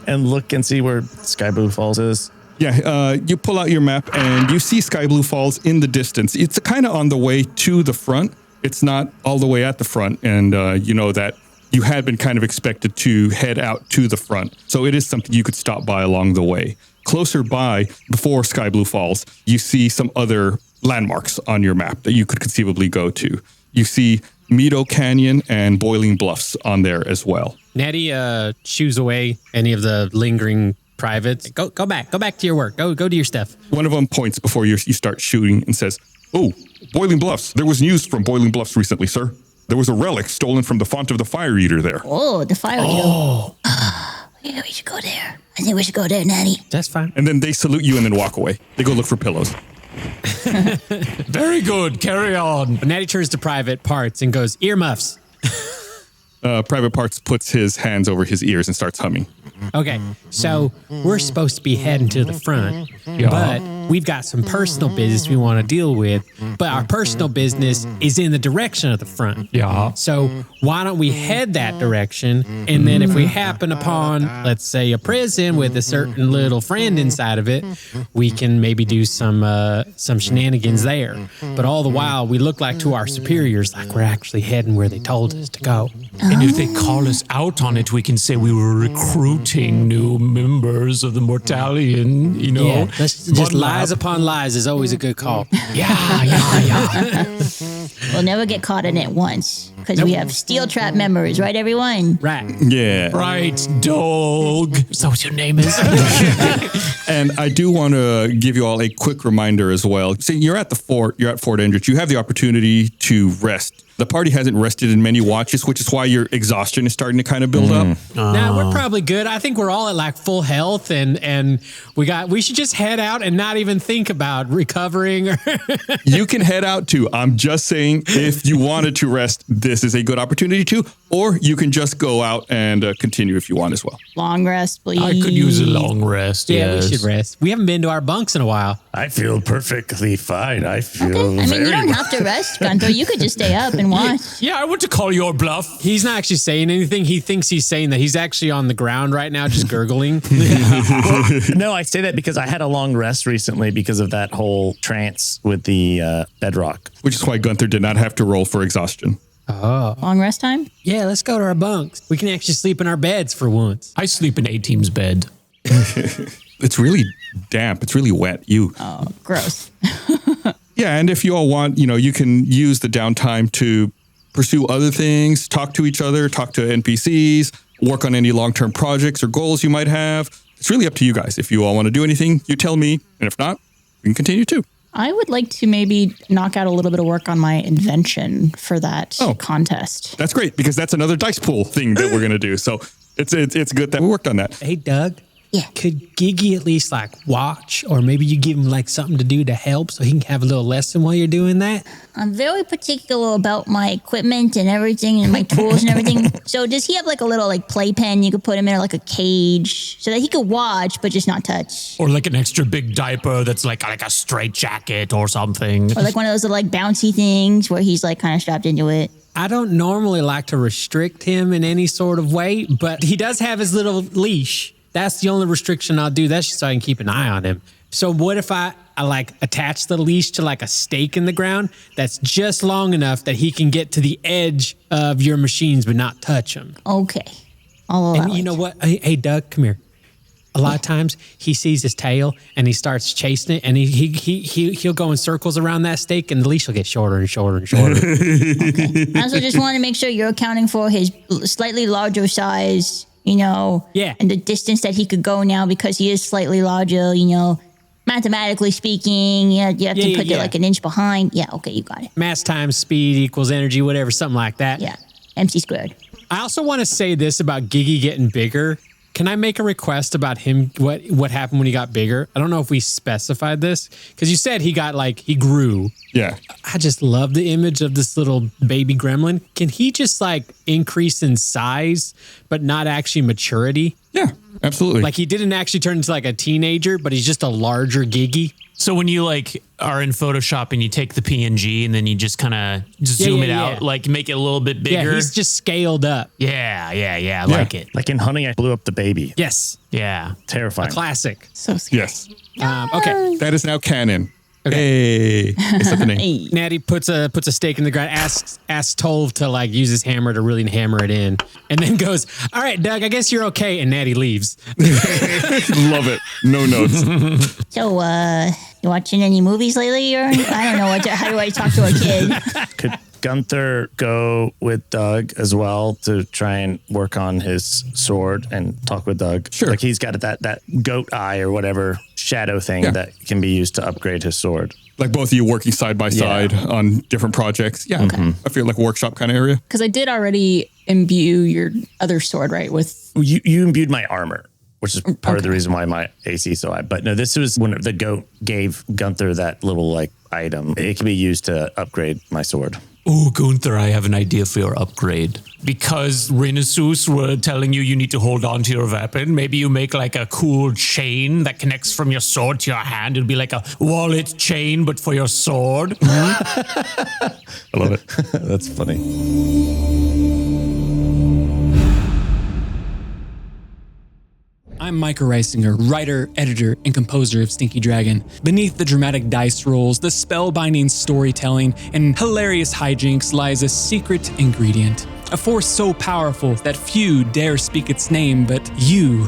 and look and see where Sky Blue Falls is? Yeah, you pull out your map and you see Sky Blue Falls in the distance. It's kind of on the way to the front. It's not all the way at the front. And you know that you had been kind of expected to head out to the front. So it is something you could stop by along the way. Closer by, before Sky Blue Falls, you see some other landmarks on your map that you could conceivably go to. You see Meadow Canyon and Boiling Bluffs on there as well. Natty shoos away any of the lingering privates. Go back to your work. Go do your stuff. One of them points before you start shooting and says, "Oh, Boiling Bluffs. There was news from Boiling Bluffs recently, sir. There was a relic stolen from the font of the Fire Eater there." Oh, the Fire Eater. Oh. Yeah, we should go there. I think we should go there, Natty. That's fine. And then they salute you and then walk away. They go look for pillows. Very good. Carry on. Natty turns to Private Parts and goes, "Earmuffs." Private Parts puts his hands over his ears and starts humming. Okay, so we're supposed to be heading to the front, but we've got some personal business we want to deal with, but our personal business is in the direction of the front. Yeah. So why don't we head that direction, and then if we happen upon, let's say, a prison with a certain little friend inside of it, we can maybe do some shenanigans there. But all the while, we look like to our superiors like we're actually heading where they told us to go. And if they call us out on it, we can say we were recruiting new members of the Mortalion, you know. Yeah, just lies upon lies is always a good call. Yeah. We'll never get caught in it once because we have steel trap members, right, everyone? Right. Yeah. Right, dog. Is that what your name is? And I do want to give you all a quick reminder as well. See, you're at the fort, you're at Fort Endrich. You have the opportunity to rest. The party hasn't rested in many watches, which is why your exhaustion is starting to kind of build up. Nah, we're probably good. I think we're all at like full health, and we should just head out and not even think about recovering. You can head out too. I'm just saying, if you wanted to rest, this is a good opportunity to, or you can just go out and continue if you want as well. Long rest, please. I could use a long rest. Yeah, yes. we should rest. We haven't been to our bunks in a while. I feel perfectly fine. I feel Okay. I mean, very you don't have to rest, Gunther. You could just stay up and watch. Yeah, I want to call your bluff. He's not actually saying anything. He thinks he's saying that. He's actually on the ground right now, just gurgling. No, I say that because I had a long rest recently because of that whole trance with the bedrock. Which is why Gunther did not have to roll for exhaustion. Long rest time? Yeah, let's go to our bunks. We can actually sleep in our beds for once. I sleep in A-Team's bed. It's really damp. It's really wet. Oh, gross. Yeah, and if you all want, you can use the downtime to pursue other things, talk to each other, talk to NPCs, work on any long-term projects or goals you might have. It's really up to you guys. If you all want to do anything, you tell me. And if not, we can continue too. I would like to maybe knock out a little bit of work on my invention for that contest. That's great because that's another dice pool thing that we're going to do. So it's good that we worked on that. Hey, Doug. Yeah. Could Giggy at least like watch, or maybe you give him like something to do to help so he can have a little lesson while you're doing that? I'm very particular about my equipment and everything and my tools and everything. So does he have like a little like playpen you could put him in, or like a cage so that he could watch but just not touch? Or like an extra big diaper that's like a straight jacket or something. Or like one of those like bouncy things where he's like kind of strapped into it. I don't normally like to restrict him in any sort of way, but he does have his little leash. That's the only restriction I'll do. That's just so I can keep an eye on him. So what if I like attach the leash to like a stake in the ground that's just long enough that he can get to the edge of your machines but not touch them? Okay. I'll allow And you it. know what? Hey, Doug, come here. A lot of times he sees his tail and he starts chasing it, and he'll go in circles around that stake, and the leash will get shorter and shorter and shorter. Okay. I also just want to make sure you're accounting for his slightly larger size, Yeah. and the distance that he could go now because he is slightly larger, mathematically speaking. You have to put it like an inch behind. Yeah, okay, you got it. Mass times speed equals energy, whatever, something like that. Yeah, MC squared. I also want to say this about Giggy getting bigger. Can I make a request about him? What happened when he got bigger? I don't know if we specified this because you said he grew. Yeah. I just love the image of this little baby gremlin. Can he just like increase in size, but not actually maturity? Yeah, absolutely. Like he didn't actually turn into like a teenager, but he's just a larger Giggy. So when you like are in Photoshop and you take the PNG and then you just kind of zoom it out, like make it a little bit bigger. Yeah, he's just scaled up. Yeah. I like it. Like in Hunting, I blew up the baby. Yes. Yeah. Terrifying. Classic. So scary. Yes. Okay. That is now canon. Okay. Hey. Is that the name? Natty puts a stake in the ground, asks Tolv to like use his hammer to really hammer it in, and then goes, "All right, Doug, I guess you're okay." And Natty leaves. Love it. No notes. So, you watching any movies lately? Or I don't know. How do I talk to a kid? Could Gunther go with Doug as well to try and work on his sword and talk with Doug? Sure. Like he's got that goat eye or whatever shadow thing that can be used to upgrade his sword. Like both of you working side by side on different projects. Yeah. Okay. I feel like a workshop kind of area. Because I did already imbue your other sword, right? With You imbued my armor, which is part of the reason why my AC is so high. But no, this was when the goat gave Gunther that little like item. It can be used to upgrade my sword. Oh, Gunther, I have an idea for your upgrade. Because Renéesús were telling you need to hold on to your weapon, maybe you make like a cool chain that connects from your sword to your hand. It'll be like a wallet chain, but for your sword. I love it. That's funny. I'm Micah Reisinger, writer, editor, and composer of Stinky Dragon. Beneath the dramatic dice rolls, the spellbinding storytelling, and hilarious hijinks lies a secret ingredient. A force so powerful that few dare speak its name, but you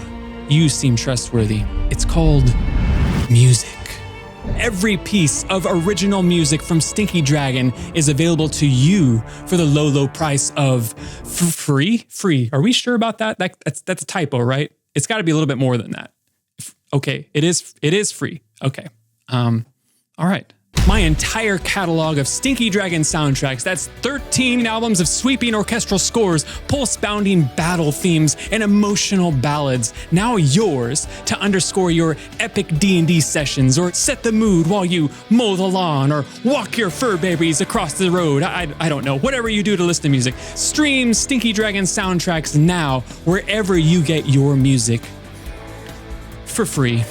seem trustworthy. It's called music. Every piece of original music from Stinky Dragon is available to you for the low, low price of free? Free. Are we sure about that? That's a typo, right? It's got to be a little bit more than that. Okay, it is free. Okay. All right. My entire catalog of Stinky Dragon soundtracks, that's 13 albums of sweeping orchestral scores, pulse-bounding battle themes, and emotional ballads, now yours to underscore your epic D&D sessions or set the mood while you mow the lawn or walk your fur babies across the road. I don't know, whatever you do to listen to music. Stream Stinky Dragon soundtracks now wherever you get your music for free.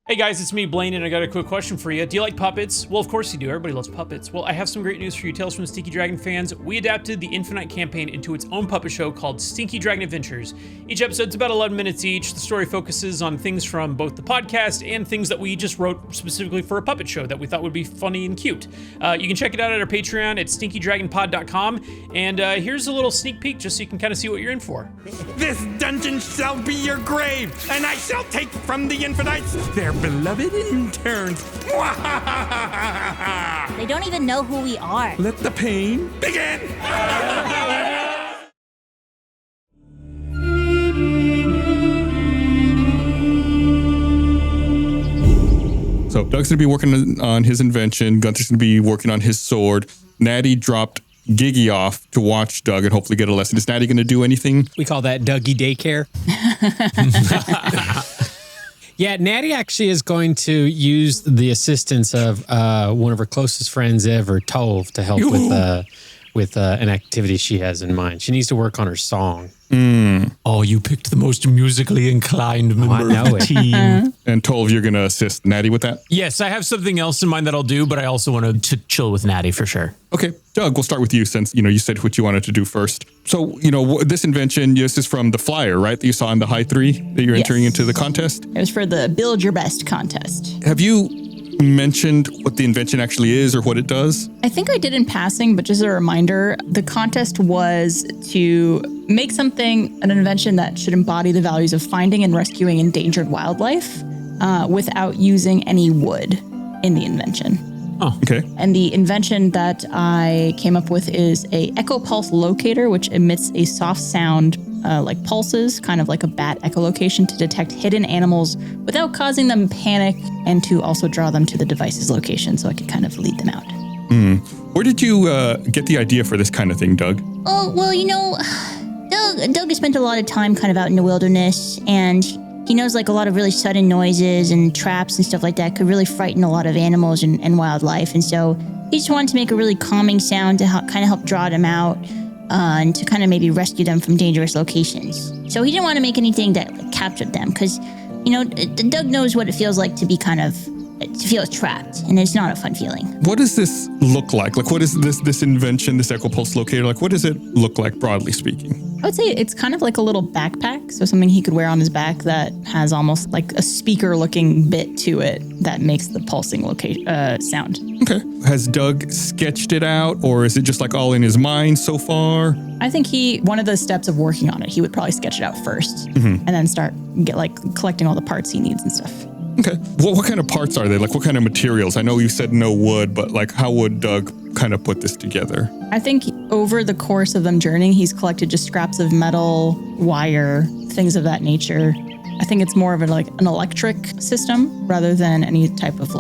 Hey guys, it's me, Blaine, and I got a quick question for you. Do you like puppets? Well, of course you do. Everybody loves puppets. Well, I have some great news for you Tales from the Stinky Dragon fans. We adapted the Infinite campaign into its own puppet show called Stinky Dragon Adventures. Each episode's about 11 minutes each. The story focuses on things from both the podcast and things that we just wrote specifically for a puppet show that we thought would be funny and cute. You can check it out at our Patreon at stinkydragonpod.com. And here's a little sneak peek just so you can kind of see what you're in for. This dungeon shall be your grave, and I shall take from the Infinites their beloved interns. They don't even know who we are. Let the pain begin. So Doug's going to be working on his invention. Gunther's going to be working on his sword. Natty dropped Giggy off to watch Doug and hopefully get a lesson. Is Natty going to do anything? We call that Dougie daycare. Yeah, Natty actually is going to use the assistance of one of her closest friends ever, Thoad, to help with an activity she has in mind. She needs to work on her song. Oh, you picked the most musically inclined member of the team. And Tolv, you're going to assist Natty with that? Yes, I have something else in mind that I'll do, but I also want to chill with Natty for sure. Okay, Doug, we'll start with you since, you said what you wanted to do first. So, this invention, this is from the flyer, right? That you saw in the High 3 that you're entering into the contest? It was for the Build Your Best contest. Have you mentioned what the invention actually is or what it does? I think I did in passing, but just a reminder, the contest was to make an invention that should embody the values of finding and rescuing endangered wildlife without using any wood in the invention. Oh, okay. And the invention that I came up with is a echo pulse locator, which emits a soft sound like pulses, kind of like a bat echolocation to detect hidden animals without causing them panic and to also draw them to the device's location so I could kind of lead them out. Where did you get the idea for this kind of thing, Doug? Oh, well, Doug has spent a lot of time kind of out in the wilderness, and he knows like a lot of really sudden noises and traps and stuff like that could really frighten a lot of animals and wildlife. And so he just wanted to make a really calming sound to kind of help draw them out and to kind of maybe rescue them from dangerous locations. So he didn't want to make anything that captured them because, Doug knows what it feels like to be to feel trapped, and it's not a fun feeling. What does this look like? Like, what is this invention, this echo pulse locator? Like, what does it look like, broadly speaking? I would say it's kind of like a little backpack, so something he could wear on his back that has almost like a speaker-looking bit to it that makes the pulsing sound. Okay. Has Doug sketched it out, or is it just like all in his mind so far? I think one of the steps of working on it, he would probably sketch it out first, and then start collecting all the parts he needs and stuff. Okay. What kind of parts are they? Like, what kind of materials? I know you said no wood, but like, how would Doug kind of put this together? I think over the course of them journeying, he's collected just scraps of metal, wire, things of that nature. I think it's more of an electric system rather than any type of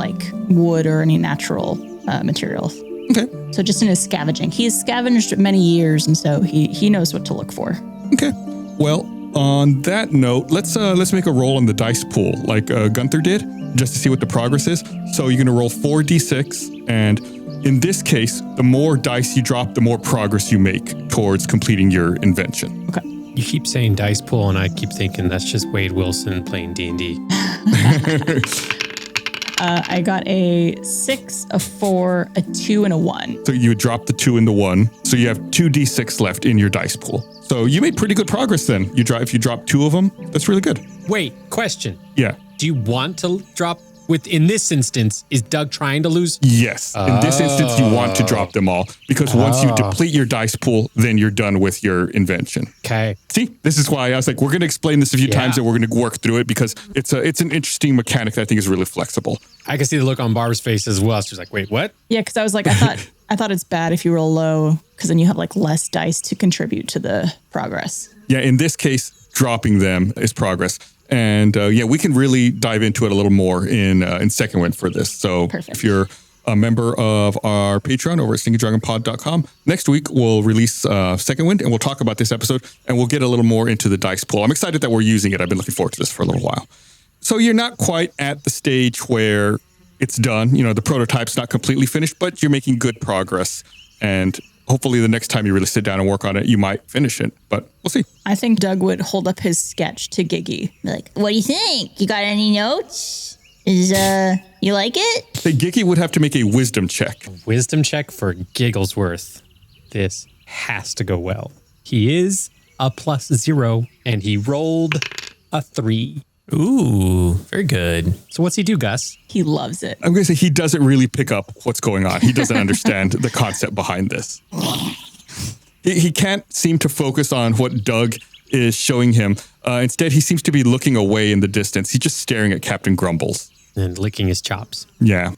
wood or any natural materials. Okay. So just in his scavenging, he's scavenged many years, and so he knows what to look for. Okay. Well, on that note, let's make a roll on the dice pool like Gunther did, just to see what the progress is. So you're going to roll 4d6, and in this case, the more dice you drop, the more progress you make towards completing your invention. Okay. You keep saying dice pool, and I keep thinking that's just Wade Wilson playing D&D. I got a 6, a 4, a 2, and a 1. So you would drop the 2 and the 1. So you have 2d6 left in your dice pool. So you made pretty good progress then. If you drop 2 of them, that's really good. Wait, question. Yeah. Do you want to drop in this instance, is Doug trying to lose? Yes. In this instance, you want to drop them all because once you deplete your dice pool, then you're done with your invention. Okay. See, this is why I was like, we're going to explain this a few times and we're going to work through it because it's an interesting mechanic that I think is really flexible. I can see the look on Barb's face as well. She's like, wait, what? Yeah, because I was like, I thought it's bad if you roll low because then you have less dice to contribute to the progress. Yeah, in this case, dropping them is progress. And we can really dive into it a little more in Second Wind for this. So if you're a member of our Patreon over at stinkydragonpod.com, next week we'll release Second Wind and we'll talk about this episode and we'll get a little more into the dice pool. I'm excited that we're using it. I've been looking forward to this for a little while. So you're not quite at the stage where it's done. The prototype's not completely finished, but you're making good progress. And hopefully the next time you really sit down and work on it, you might finish it, but we'll see. I think Doug would hold up his sketch to Giggy. Like, what do you think? You got any notes? You like it? Hey, Giggy would have to make a wisdom check. Wisdom check for Gigglesworth. This has to go well. He is a +0, and he rolled a 3. Ooh, very good. So what's he do, Gus? He loves it. I'm going to say he doesn't really pick up what's going on. He doesn't understand the concept behind this. He can't seem to focus on what Doug is showing him. Instead, he seems to be looking away in the distance. He's just staring at Captain Grumbles. And licking his chops. Yeah.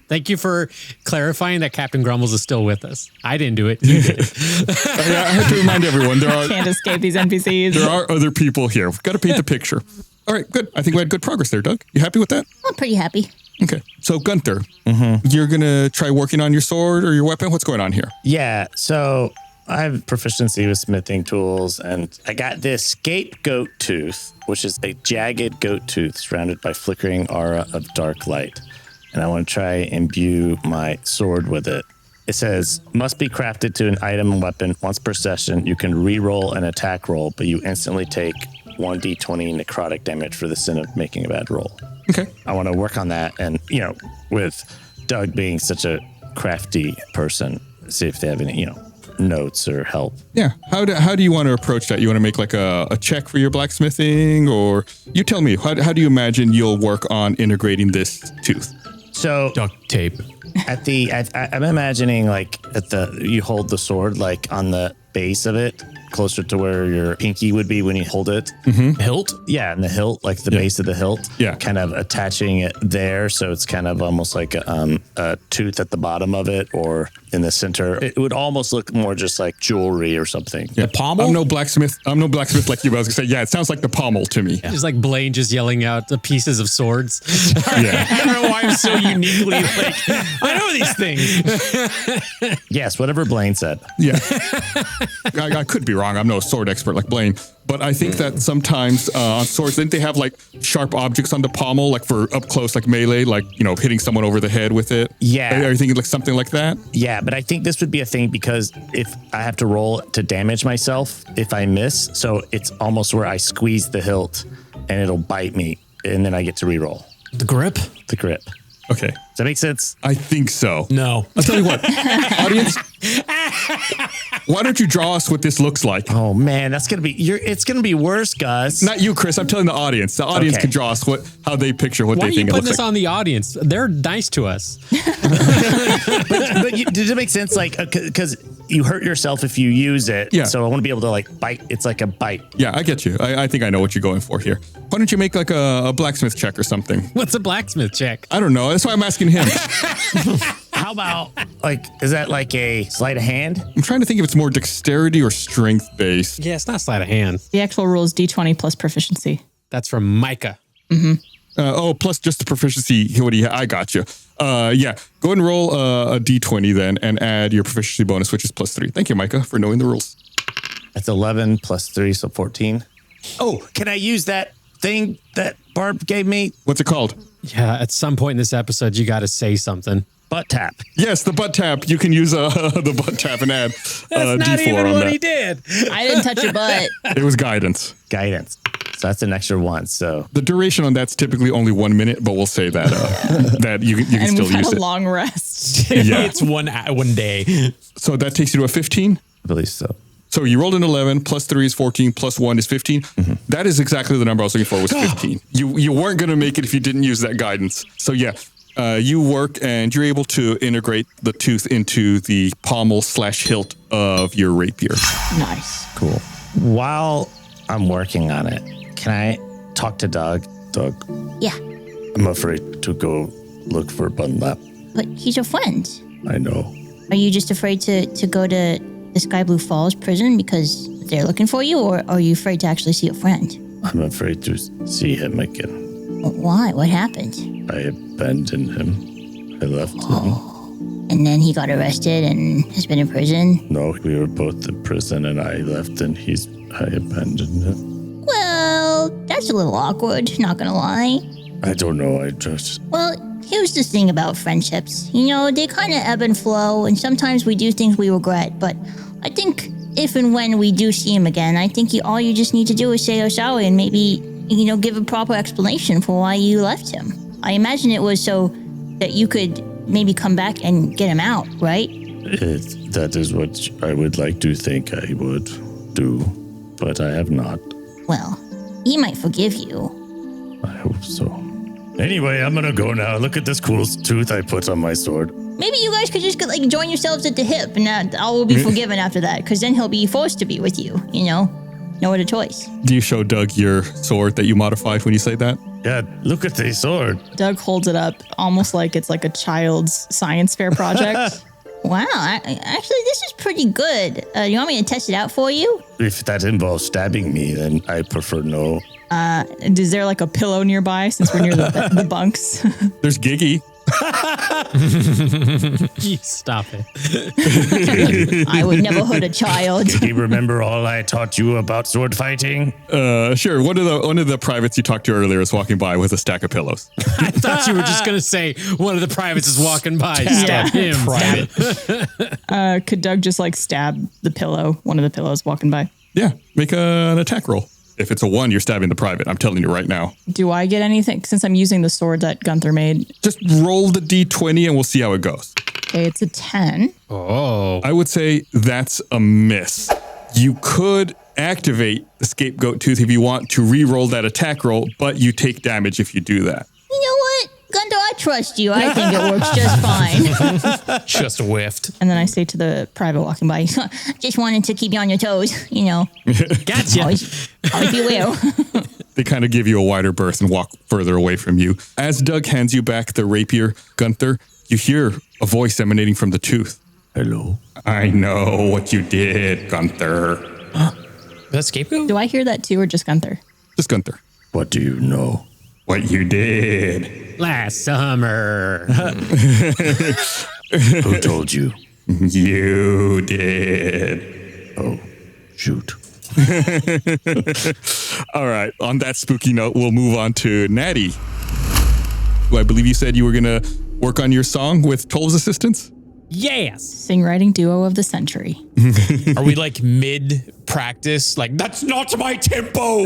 Thank you for clarifying that Captain Grumbles is still with us. I didn't do it. You did it. I have to remind everyone, Can't escape these NPCs. There are other people here. We've got to paint the picture. All right, good. I think we had good progress there, Doug. You happy with that? I'm pretty happy. Okay. So, Gunther, you're going to try working on your sword or your weapon? What's going on here? Yeah, so I have proficiency with smithing tools, and I got this scapegoat tooth, which is a jagged goat tooth surrounded by flickering aura of dark light. And I want to try and imbue my sword with it. It says, must be crafted to an item and weapon. Once per session, you can re-roll an attack roll, but you instantly take 1d20 necrotic damage for the sin of making a bad roll. Okay. I want to work on that. And, with Doug being such a crafty person, see if they have any, notes or help. Yeah. How do you want to approach that? You want to make like a check for your blacksmithing, or you tell me, how do you imagine you'll work on integrating this tooth? So Duct tape. I'm imagining like you hold the sword like on the base of it, closer to where your pinky would be when you hold it. Hilt? Yeah, and the hilt, like the base of the hilt. Yeah. Kind of attaching it there, so it's kind of almost like a tooth at the bottom of it, or in the center. It would almost look more just like jewelry or something. Yeah. The pommel? I'm no blacksmith like you. I was gonna say, yeah, it sounds like the pommel to me. Just like Blaine just yelling out the pieces of swords. Yeah. I don't know why I'm so uniquely like, I know these things. Yes, whatever Blaine said. Yeah. I could be wrong. I'm no sword expert like Blaine, but I think that sometimes on swords, didn't they have like sharp objects on the pommel, like for up close, like melee, like, hitting someone over the head with it? Yeah. Are you thinking like something like that? Yeah, but I think this would be a thing because if I have to roll to damage myself if I miss, so it's almost where I squeeze the hilt and it'll bite me, and then I get to reroll. The grip? The grip. Okay. Does that make sense? I think so. No. I'll tell you what, audience, why don't you draw us what this looks like? Oh man, it's gonna be worse, Gus. Not you, Chris. I'm telling the audience. The audience Okay. can draw us how they picture what Why they are you think it putting looks this like. on the audience? They're nice to us. but does it make sense? Like, because you hurt yourself if you use it. Yeah. So I want to be able to like bite. It's like a bite. Yeah, I get you. I think I know what you're going for here. Why don't you make like a blacksmith check or something? What's a blacksmith check? I don't know. That's why I'm asking him. How about is that like a sleight of hand? I'm trying to think if it's more dexterity or strength based. Yeah, it's not sleight of hand. The actual rule is D20 plus proficiency. That's from Micah. Plus just the proficiency. I got you. Yeah, go ahead and roll a d20 then and add your proficiency bonus, which is +3. Thank you, Micah, for knowing the rules. That's 11 plus 3, so 14. Oh, can I use that thing that Barb gave me? What's it called? Yeah, at some point in this episode, you got to say something. Butt tap. Yes, the butt tap. You can use the butt tap and add D4 on that. did. I didn't touch your butt. It was guidance. Guidance. So that's an extra one. So The duration on that's typically only 1 minute, but we'll say that that you can And still we've had use a it. long rest. Yeah. It's one day. So that takes you to a 15. I believe so. So you rolled an 11, +3 is 14, +1 is 15. That is exactly the number I was looking for, was 15. You weren't going to make it if you didn't use that guidance. So yeah, you work and you're able to integrate the tooth into the pommel/hilt of your rapier. Nice. Cool. While I'm working on it, can I talk to Doug? Doug, Yeah, I'm afraid to go look for Bunlap. but he's your friend. I know. Are you just afraid to go to the Sky Blue Falls prison because they're looking for you, or are you afraid to actually see a friend? I'm afraid to see him again. Why? What happened? I abandoned him. I left him. And then he got arrested and has been in prison? No, we were both in prison and I left and I abandoned him. Well, that's a little awkward, not gonna lie. I don't know, I just... Well, here's the thing about friendships. They kind of ebb and flow, and sometimes we do things we regret, but I think if and when we do see him again, I think all you just need to do is say you're sorry and maybe, give a proper explanation for why you left him. I imagine it was so that you could maybe come back and get him out, right? That is what I would like to think I would do, but I have not. Well, he might forgive you. I hope so. Anyway, I'm gonna go now. Look at this cool tooth I put on my sword. Maybe you guys could just join yourselves at the hip, and all will be forgiven after that, because then he'll be forced to be with you, No other choice. Do you show Doug your sword that you modified when you say that? Yeah, look at the sword. Doug holds it up almost like it's like a child's science fair project. Wow, actually, this is pretty good. You want me to test it out for you? If that involves stabbing me, then I prefer no. Is there like a pillow nearby since we're near the bunks? There's Giggy. Stop it. I would never hurt a child. Do you remember all I taught you about sword fighting? Sure. One of the privates you talked to earlier was walking by with a stack of pillows. I thought you were just going to say one of the privates is walking by. Stab him. Could Doug just like stab the pillow, one of the pillows walking by? Yeah. Make an attack roll. If it's a 1, you're stabbing the private. I'm telling you right now. Do I get anything since I'm using the sword that Gunther made? Just roll the D20 and we'll see how it goes. Okay, it's a 10. Oh. I would say that's a miss. You could activate the scapegoat tooth if you want to re-roll that attack roll, but you take damage if you do that. You know what? Gunther, I trust you. I think it works just fine. Just whiffed. And then I say to the private walking by, Just wanted to keep you on your toes, you know. Gotcha. Always be aware. They kind of give you a wider berth and walk further away from you. As Doug hands you back the rapier, Gunther, you hear a voice emanating from the tooth. Hello. I know what you did, Gunther. That scapegoat? do I hear that too or just Gunther? Just Gunther. What do you know? What you did. Last summer. Who told you? You did. Oh, shoot. All right. On that spooky note, we'll move on to Natty, who I believe you said you were going to work on your song with Toll's assistance? Yes. Sing-writing duo of the century. Are we like mid practice? Like, that's not my tempo.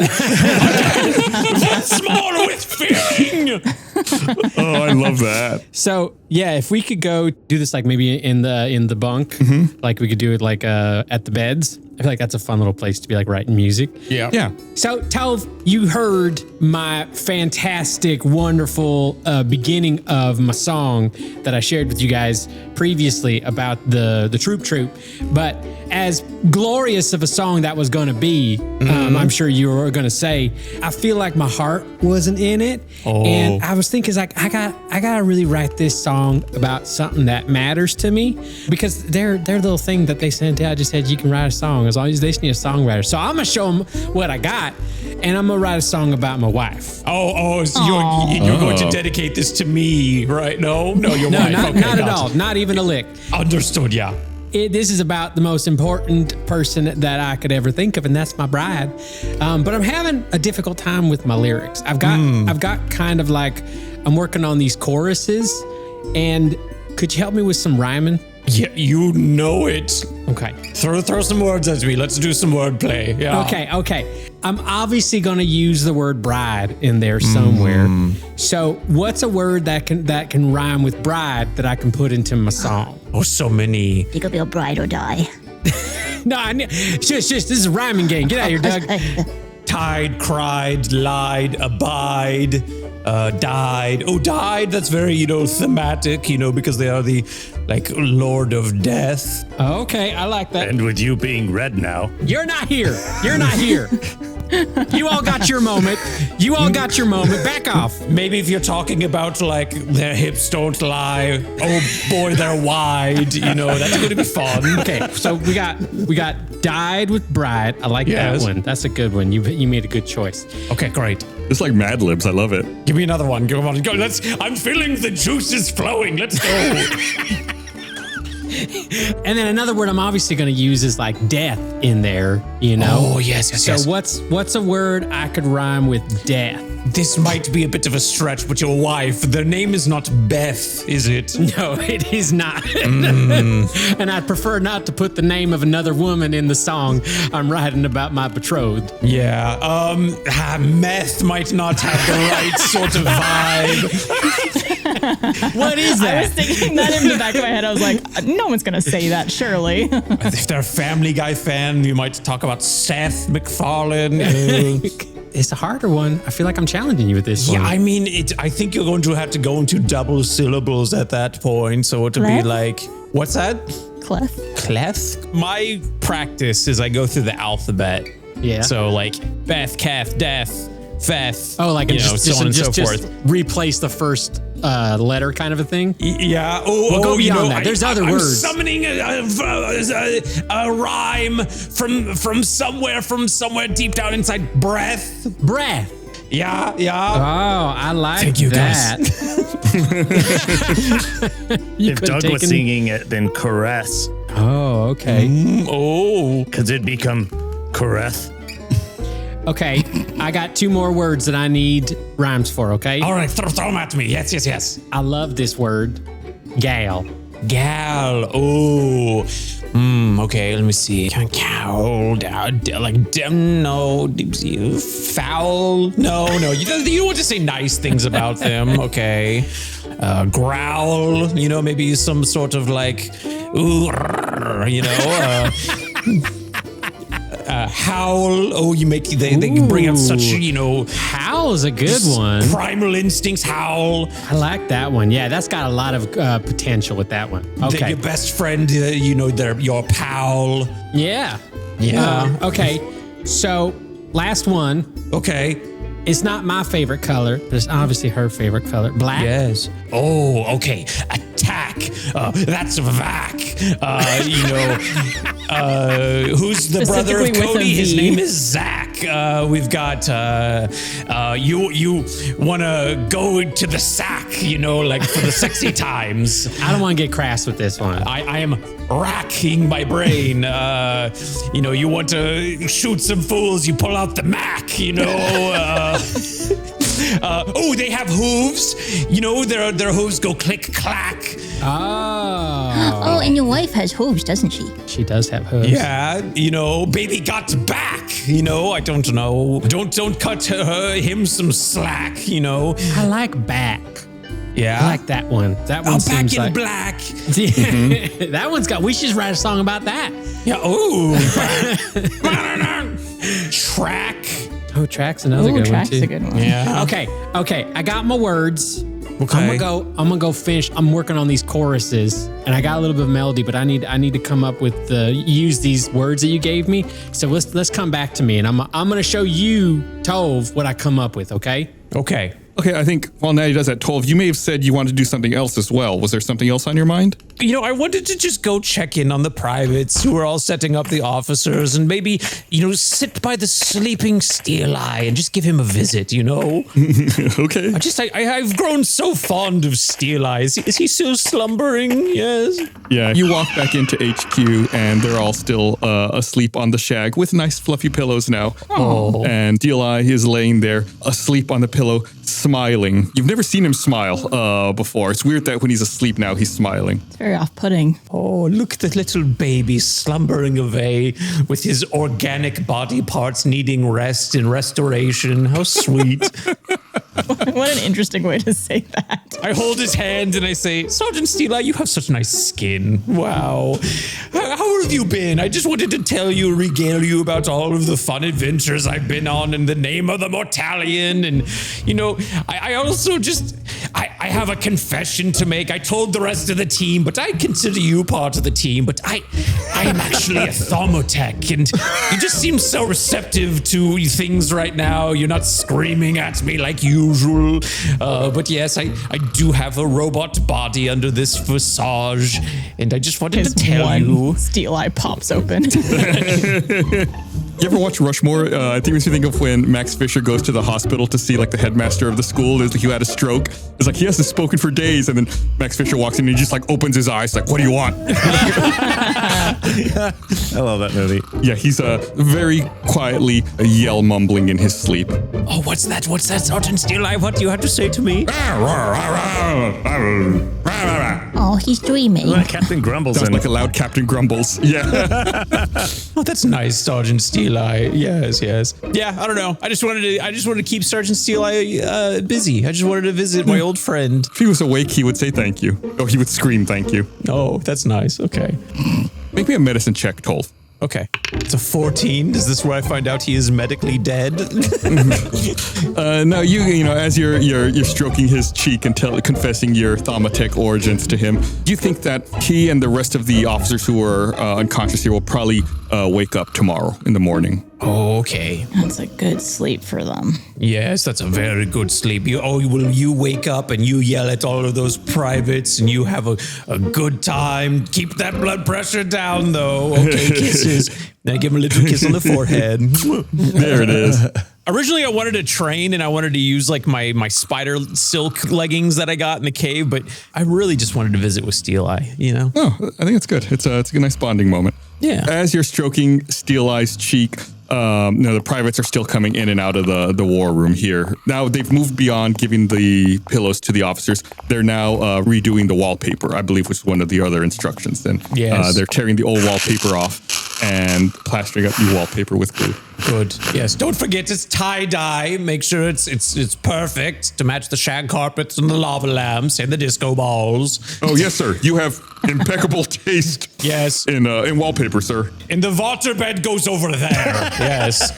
That's more with feeling. Oh, I love that. So yeah, if we could go do this like maybe in the bunk, like we could do it like at the beds. I feel like that's a fun little place to be like writing music. Yeah. Yeah. So Thoad, you heard my fantastic, wonderful beginning of my song that I shared with you guys previously about the Troop. But as glorious of a song that was going to be, I'm sure you were going to say, I feel like my heart wasn't in it. Oh. And I was thinking, like, I gotta really write this song about something that matters to me, because their little thing that they sent out just said you can write a song as long as they just need a songwriter. So I'm gonna show them what I got, and I'm gonna write a song about my wife. So you're going to dedicate this to me, right? No, your wife. Not at all. Not even a lick. Understood. Yeah. This is about the most important person that I could ever think of, and that's my bride. But I'm having a difficult time with my lyrics. I've got kind of like, I'm working on these choruses, and could you help me with some rhyming? Yeah, you know it. Okay. Throw some words at me. Let's do some wordplay. Yeah. Okay. I'm obviously going to use the word bride in there somewhere. So what's a word that can rhyme with bride that I can put into my song? Oh, so many. You could be a bride or die. Shush, this is a rhyming game. Get out of here, Doug. Tied, cried, lied, abide, died. Oh, died. That's very, thematic, because they are the, Lord of Death. Okay, I like that. And with you being red now. You're not here. You all got your moment. Back off. Maybe if you're talking about, their hips don't lie. Oh, boy, they're wide. That's going to be fun. Okay, so we got died with bride. I like that one. That's a good one. You made a good choice. Okay, great. It's like Mad Libs. I love it. Give me another one. Go on. Go. I'm feeling the juices flowing. Let's go. And then another word I'm obviously going to use is like death in there, Oh, yes. So what's a word I could rhyme with death? This might be a bit of a stretch, but your wife, their name is not Beth, is it? No, it is not. And I'd prefer not to put the name of another woman in the song I'm writing about my betrothed. Yeah. Meth might not have the right sort of vibe. What is that? I was thinking that in the back of my head. I was like, no one's going to say that, surely. If they're a Family Guy fan, you might talk about Seth MacFarlane. It's a harder one. I feel like I'm challenging you with this one. Yeah, I mean, I think you're going to have to go into double syllables at that point. So it would be like, what's that? Clef? My practice is I go through the alphabet. Yeah. So Beth, Kath, Death, Feth. Oh, like so on and so forth. Replace the first letter kind of a thing? Yeah. We'll go beyond that. There's other words. I'm summoning a rhyme from somewhere deep down inside. Breath. Yeah. Oh, I like Thank you, that. If Doug was singing it, then caress. Oh, okay. Because it'd become caress. Okay, I got 2 more words that I need rhymes for, okay? All right, throw them at me. Yes. I love this word. Gal. Oh. Okay, let me see. Cow, no, foul. No. You don't want to say nice things about them. Okay. Growl. Maybe some sort of howl. Oh, they bring out such, Howl is a good one. Primal instincts, howl. I like that one. Yeah, that's got a lot of potential with that one. Okay. Your best friend, they're your pal. Yeah. Okay. So, last one. Okay. It's not my favorite color, but it's obviously her favorite color. Black. Yes. Oh, okay. Attack. That's Vac. Who's the brother of Cody? His name is Zach. We've got you want to go to the sack, for the sexy times. I don't want to get crass with this one. I am racking my brain. You want to shoot some fools, you pull out the Mac, they have hooves. Their hooves go click clack. Oh, and your wife has hooves, doesn't she? She does have hooves. Yeah, baby got back. I don't know. Don't cut him some slack. I like back. Yeah, I like that one. That one seems back in like black. That one's got. We should just write a song about that. Yeah. Oh. Track. Oh, track's another good one too. Track's a good one. Yeah. Okay. I got my words. Okay. I'm gonna go finish. I'm working on these choruses, and I got a little bit of melody, but I need to come up with use these words that you gave me. So let's come back to me, and I'm gonna show you, Tove, what I come up with. Okay. Okay, I think while Natty does that, 12, you may have said you wanted to do something else as well. Was there something else on your mind? I wanted to just go check in on the privates who are all setting up the officers and maybe, sit by the sleeping Steel Eye and just give him a visit, Okay. I've grown so fond of Steel Eye. Is he still slumbering? Yes. Yeah, you walk back into HQ and they're all still asleep on the shag with nice fluffy pillows now. Oh. And Steel Eye is laying there asleep on the pillow, smiling. You've never seen him smile before. It's weird that when he's asleep now, he's smiling. It's very off-putting. Oh, look at the little baby slumbering away with his organic body parts needing rest and restoration. How sweet. What an interesting way to say that. I hold his hand and I say, Sergeant Steel Eye, you have such nice skin. Wow. How have you been? I just wanted to regale you about all of the fun adventures I've been on in the name of the Mortalion. And, I also I have a confession to make. I told the rest of the team, but I consider you part of the team. But I am actually a Thomotech, and you just seem so receptive to things right now. You're not screaming at me like usual. But yes, I do have a robot body under this visage, and I just wanted to tell you. Steel Eye pops open. You ever watch Rushmore? I think it makes me think of when Max Fisher goes to the hospital to see the headmaster of the school. It's like, you had a stroke. It's like, he hasn't spoken for days. And then Max Fisher walks in and he just opens his eyes like, what do you want? I love that movie. Yeah, he's very quietly yell mumbling in his sleep. Oh, what's that? What's that, Sergeant Steel Eye? What do you have to say to me? Oh, he's dreaming. Like Captain Grumbles. Sounds like a loud Captain Grumbles. Yeah. Oh, that's nice, Sergeant Steel Eye. Yes. Yeah, I don't know. I just wanted to keep Sergeant Steel Eye busy. I just wanted to visit my old friend. If he was awake, he would say thank you. Oh, he would scream thank you. Oh, that's nice. Okay. Make me a medicine check, Tolf. Okay. It's a 14. Is this where I find out he is medically dead? No, you know, as you're stroking his cheek and confessing your Thomotech origins to him, do you think that he and the rest of the officers who are unconscious here will probably wake up tomorrow in the morning? Okay. That's a good sleep for them. Yes, that's a very good sleep. You wake up and you yell at all of those privates and you have a good time. Keep that blood pressure down, though. Okay, kisses. Now give him a little kiss on the forehead. There it is. Originally, I wanted to train and I wanted to use like my spider silk leggings that I got in the cave, but I really just wanted to visit with Steel Eye, you know? Oh, I think it's good. It's a nice bonding moment. Yeah. As you're stroking Steel Eye's cheek, the privates are still coming in and out of the war room here. Now they've moved beyond giving the pillows to the officers. They're now redoing the wallpaper, I believe, which is one of the other instructions. And they're tearing the old wallpaper off and plastering up new wallpaper with glue. Good. Yes. Don't forget it's tie-dye. Make sure it's perfect to match the shag carpets and the lava lamps and the disco balls. Oh yes, sir. You have impeccable taste. Yes. In wallpaper, sir. And the waterbed goes over there. Yes.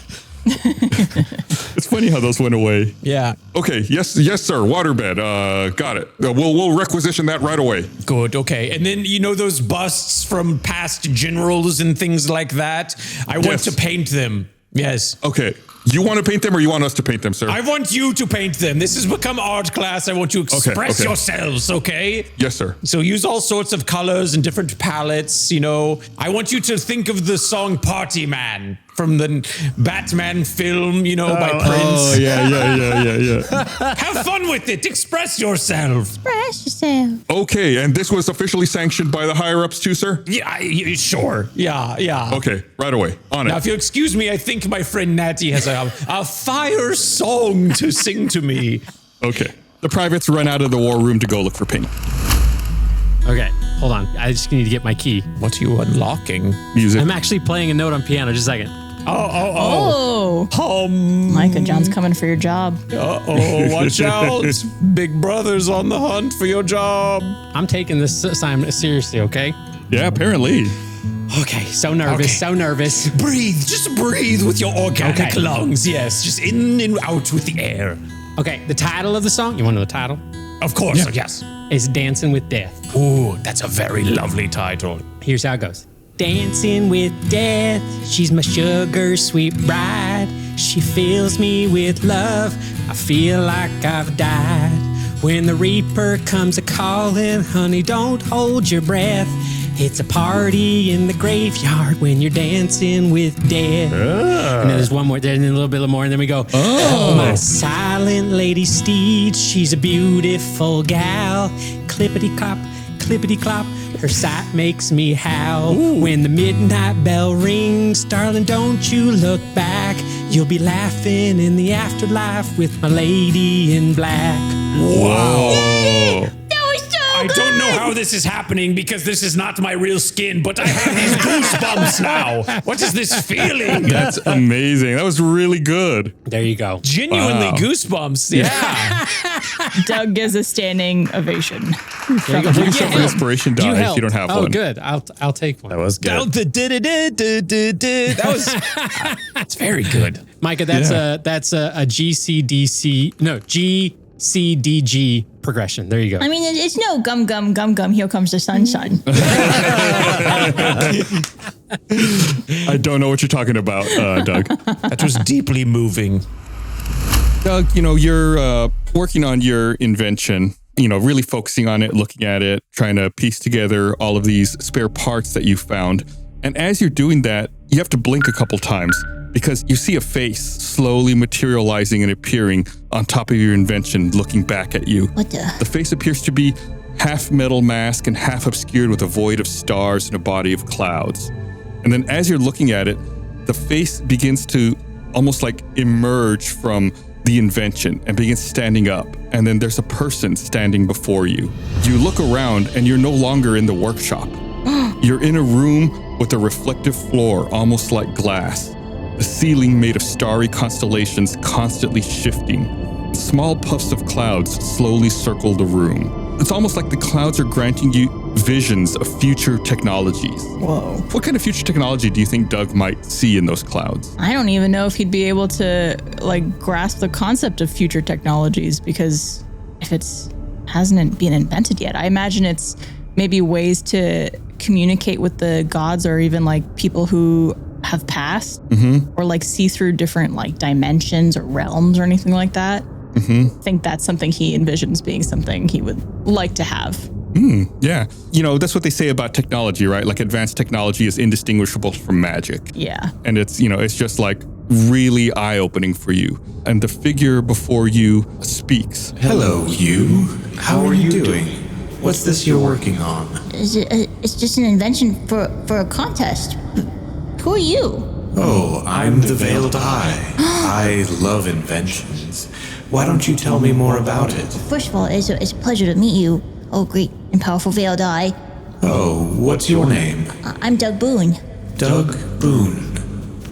It's funny how those went away. Yeah. Okay. Yes, sir. Waterbed. Got it. We'll requisition that right away. Good. Okay. And then those busts from past generals and things like that. I want to paint them. Yes. Okay. You want to paint them or you want us to paint them, sir? I want you to paint them. This has become art class. I want you to express yourselves, okay? Yes, sir. So use all sorts of colors and different palettes, I want you to think of the song Party Man from the Batman film, by Prince. Oh, yeah. Have fun with it. Express yourself. Express yourself. Okay, and this was officially sanctioned by the higher-ups too, sir? Yeah, sure. Yeah. Okay, right away. On it. Now, if you'll excuse me, I think my friend Natty has a fire song to sing to me. Okay. The privates run out of the war room to go look for paint. Okay, hold on. I just need to get my key. What are you unlocking? Music. I'm actually playing a note on piano. Just a second. Oh. Micah, John's coming for your job. Watch out. Big Brother's on the hunt for your job. I'm taking this assignment seriously, okay? Yeah, apparently. Okay, so nervous. Breathe. Just breathe with your organic lungs. Yes, just in and out with the air. Okay, the title of the song. You want to know the title? Of course, yes. It's Dancing with Death. Ooh, that's a very lovely title. Here's how it goes. Dancing with death, she's my sugar sweet bride. She fills me with love, I feel like I've died. When the reaper comes a-calling, honey, don't hold your breath. It's a party in the graveyard when you're dancing with death. And then there's one more, there's a little bit more, and then we go, my silent lady steed, she's a beautiful gal. Clippity-clop, clippity-clop, her sight makes me howl. Ooh. When the midnight bell rings, darling, don't you look back. You'll be laughing in the afterlife with my lady in black. Wow. I don't know how this is happening because this is not my real skin, but I have these goosebumps now. What is this feeling? That's amazing. That was really good. There you go. Genuinely goosebumps. Yeah. Doug gives a standing ovation. Give yourself an inspiration die if you don't have one. Oh, good. I'll take one. That was good. That's very good. Micah, that's a GCDG progression. There you go. I mean, it's no gum, gum, gum, gum. Here comes the sun. I don't know what you're talking about, Doug. That was deeply moving. Doug, you're working on your invention, really focusing on it, looking at it, trying to piece together all of these spare parts that you found. And as you're doing that, you have to blink a couple times because you see a face slowly materializing and appearing on top of your invention, looking back at you. What the? The face appears to be half metal mask and half obscured with a void of stars and a body of clouds. And then as you're looking at it, the face begins to almost like emerge from the invention and begins standing up. And then there's a person standing before you. You look around and you're no longer in the workshop. You're in a room with a reflective floor, almost like glass. The ceiling made of starry constellations constantly shifting. Small puffs of clouds slowly circle the room. It's almost like the clouds are granting you visions of future technologies. Whoa. What kind of future technology do you think Doug might see in those clouds? I don't even know if he'd be able to grasp the concept of future technologies because if it's hasn't been invented yet, I imagine it's maybe ways to communicate with the gods or even people who have passed or like see through different like dimensions or realms or anything like that. I think that's something he envisions being something he would like to have. Yeah. That's what they say about technology, right? Like advanced technology is indistinguishable from magic. Yeah. And it's, it's just like really eye-opening for you. And the figure before you speaks. Hello, you. How are you doing? What's this you're working on? It's just an invention for a contest. Who are you? Oh, I'm the Veiled Eye. I love inventions. Why don't you tell me more about it? First of all, it's a pleasure to meet you, oh great and powerful Veiled Eye. Oh, what's your name? I'm Doug Boone. Doug Boone.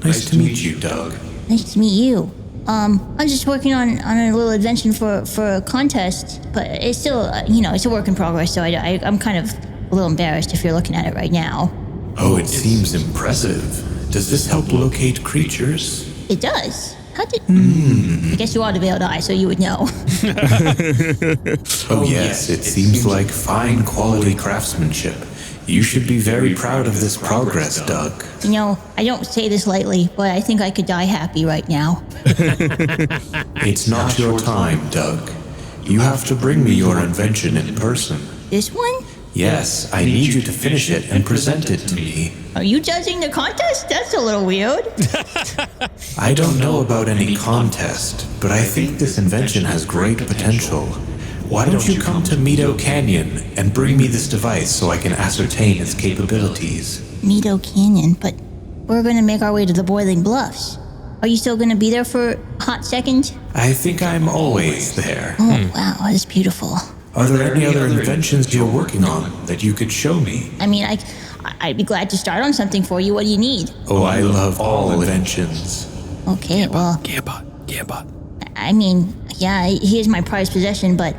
Nice to meet you, Doug. Nice to meet you. I'm just working on a little invention for a contest, but it's still, it's a work in progress, so I'm kind of a little embarrassed if you're looking at it right now. Oh, it seems impressive. Does this help locate creatures? It does. How did... I guess you are the Veiled Eye, so you would know. Oh, yes, it seems like fine quality craftsmanship. You should be very proud of this progress, Doug. I don't say this lightly, but I think I could die happy right now. It's not your time, Doug. You have to bring me your invention in person. This one? Yes, I need you to finish it and present it to me. Are you judging the contest? That's a little weird. I don't know about any contest, but I think this invention has great potential. Why don't you come to Meadow Canyon and bring me this device so I can ascertain its capabilities? Meadow Canyon, but we're going to make our way to the Boiling Bluffs. Are you still going to be there for a hot second? I think I'm always there. Oh, wow, that's beautiful. Are there any other inventions you're working on that you could show me? I mean, I'd be glad to start on something for you. What do you need? Oh, I love all inventions. Okay, well... Gambot. I mean, yeah, he is my prized possession, but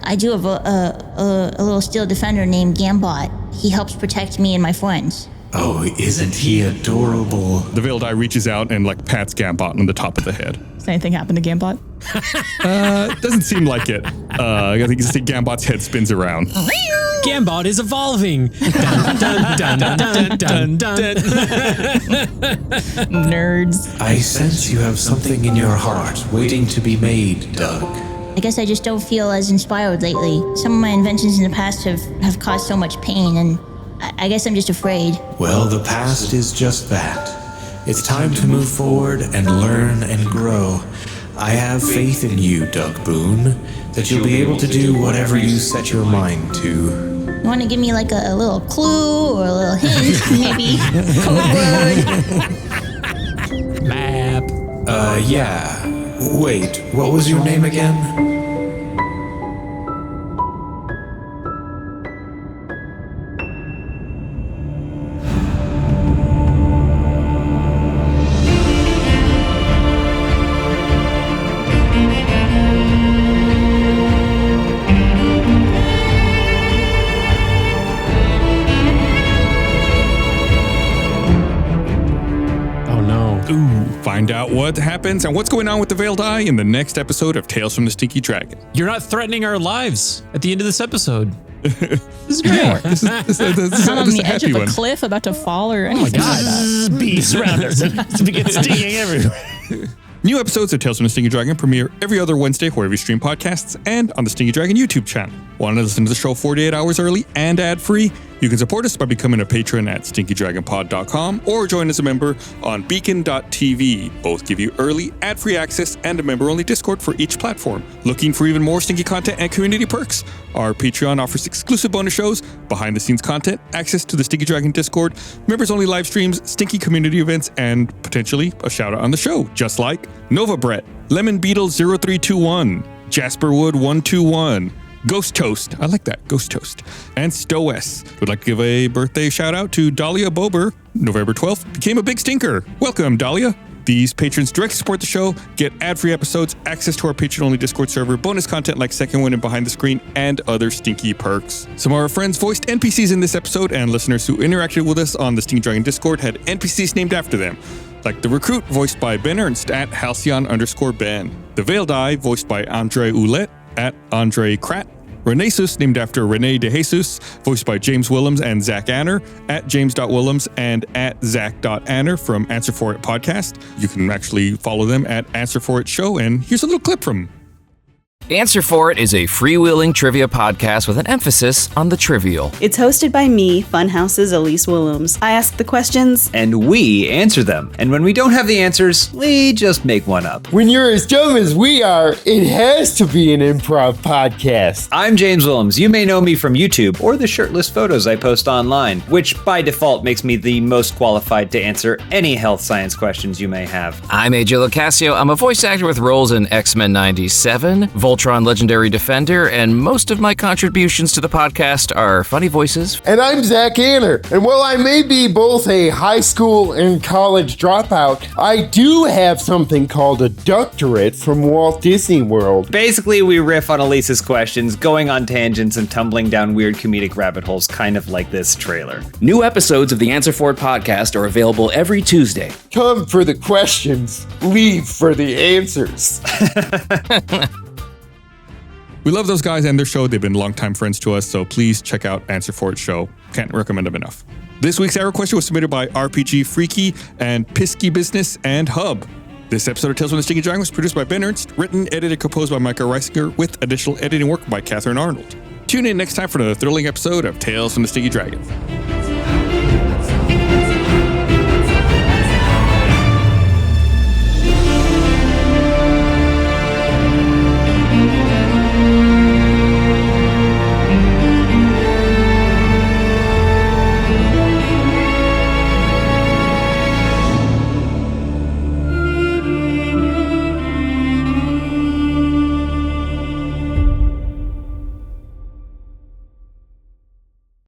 I do have a little steel defender named Gambot. He helps protect me and my friends. Oh, isn't he adorable? The Veiled Eye reaches out and pats Gambot on the top of the head. Does anything happen to Gambot? Doesn't seem like it. I think you see Gambot's head spins around. Gambot is evolving. Dun, dun, dun, dun, dun, dun, dun. Nerds. I sense you have something in your heart waiting to be made, Doug. I guess I just don't feel as inspired lately. Some of my inventions in the past have caused so much pain, and I guess I'm just afraid. Well, the past is just that. It's time to move forward and learn and grow. I have faith in you, Doug Boone, that you'll be able to do whatever you set your mind to. You want to give me a little clue or a little hint? Maybe code word? Map. Yeah. Wait, what was your name again? Find out what happens and what's going on with the Veiled Eye in the next episode of Tales from the Stinky Dragon. You're not threatening our lives at the end of this episode. This is great. Not on the edge of a cliff about to fall or anything like that. Bees around us. It's begin stinging everywhere. New episodes of Tales from the Stinky Dragon premiere every other Wednesday wherever you stream podcasts and on the Stinky Dragon YouTube channel. Want to listen to the show 48 hours early and ad-free? You can support us by becoming a patron at stinkydragonpod.com or join as a member on beacon.tv. Both give you early, ad-free access and a member-only Discord for each platform. Looking for even more stinky content and community perks? Our Patreon offers exclusive bonus shows, behind-the-scenes content, access to the Stinky Dragon Discord, members-only live streams, stinky community events, and potentially a shout-out on the show, just like Nova Brett, Lemon Beetle 0321, Jasperwood 121, Ghost Toast, I like that, Ghost Toast, and Stowes. Would like to give a birthday shout out to Dahlia Bober, November 12th, became a big stinker. Welcome, Dahlia. These patrons directly support the show, get ad-free episodes, access to our patron-only Discord server, bonus content like Second Wind and Behind the Screen, and other stinky perks. Some of our friends voiced NPCs in this episode, and listeners who interacted with us on the Stinky Dragon Discord had NPCs named after them. Like the Recruit, voiced by Ben Ernst at Halcyon_Ben. The Veiled Eye, voiced by Andre Ouellette at Andre Krat. Renéesús, named after René de Jesus, voiced by James Willems and Zach Anner, at James.Willems and at Zach.Anner from Answer For It podcast. You can actually follow them at Answer For It Show, and here's a little clip from Answer For It is a freewheeling trivia podcast with an emphasis on the trivial. It's hosted by me, Funhouse's Elise Willems. I ask the questions, and we answer them. And when we don't have the answers, we just make one up. When you're as dumb as we are, it has to be an improv podcast. I'm James Willems. You may know me from YouTube or the shirtless photos I post online, which by default makes me the most qualified to answer any health science questions you may have. I'm AJ Locasio. I'm a voice actor with roles in X-Men 97, Voltron Legendary Defender, and most of my contributions to the podcast are funny voices. And I'm Zach Anner, and while I may be both a high school and college dropout, I do have something called a doctorate from Walt Disney World. Basically, we riff on Elise's questions, going on tangents and tumbling down weird comedic rabbit holes, kind of like this trailer. New episodes of the Answer For It podcast are available every Tuesday. Come for the questions, leave for the answers. We love those guys and their show. They've been longtime friends to us, so please check out Answer For It Show. Can't recommend them enough. This week's error question was submitted by RPG Freaky and Pisky Business and Hub. This episode of Tales from the Stinky Dragon was produced by Ben Ernst, written, edited, composed by Micah Reisinger, with additional editing work by Catherine Arnold. Tune in next time for another thrilling episode of Tales from the Stinky Dragon.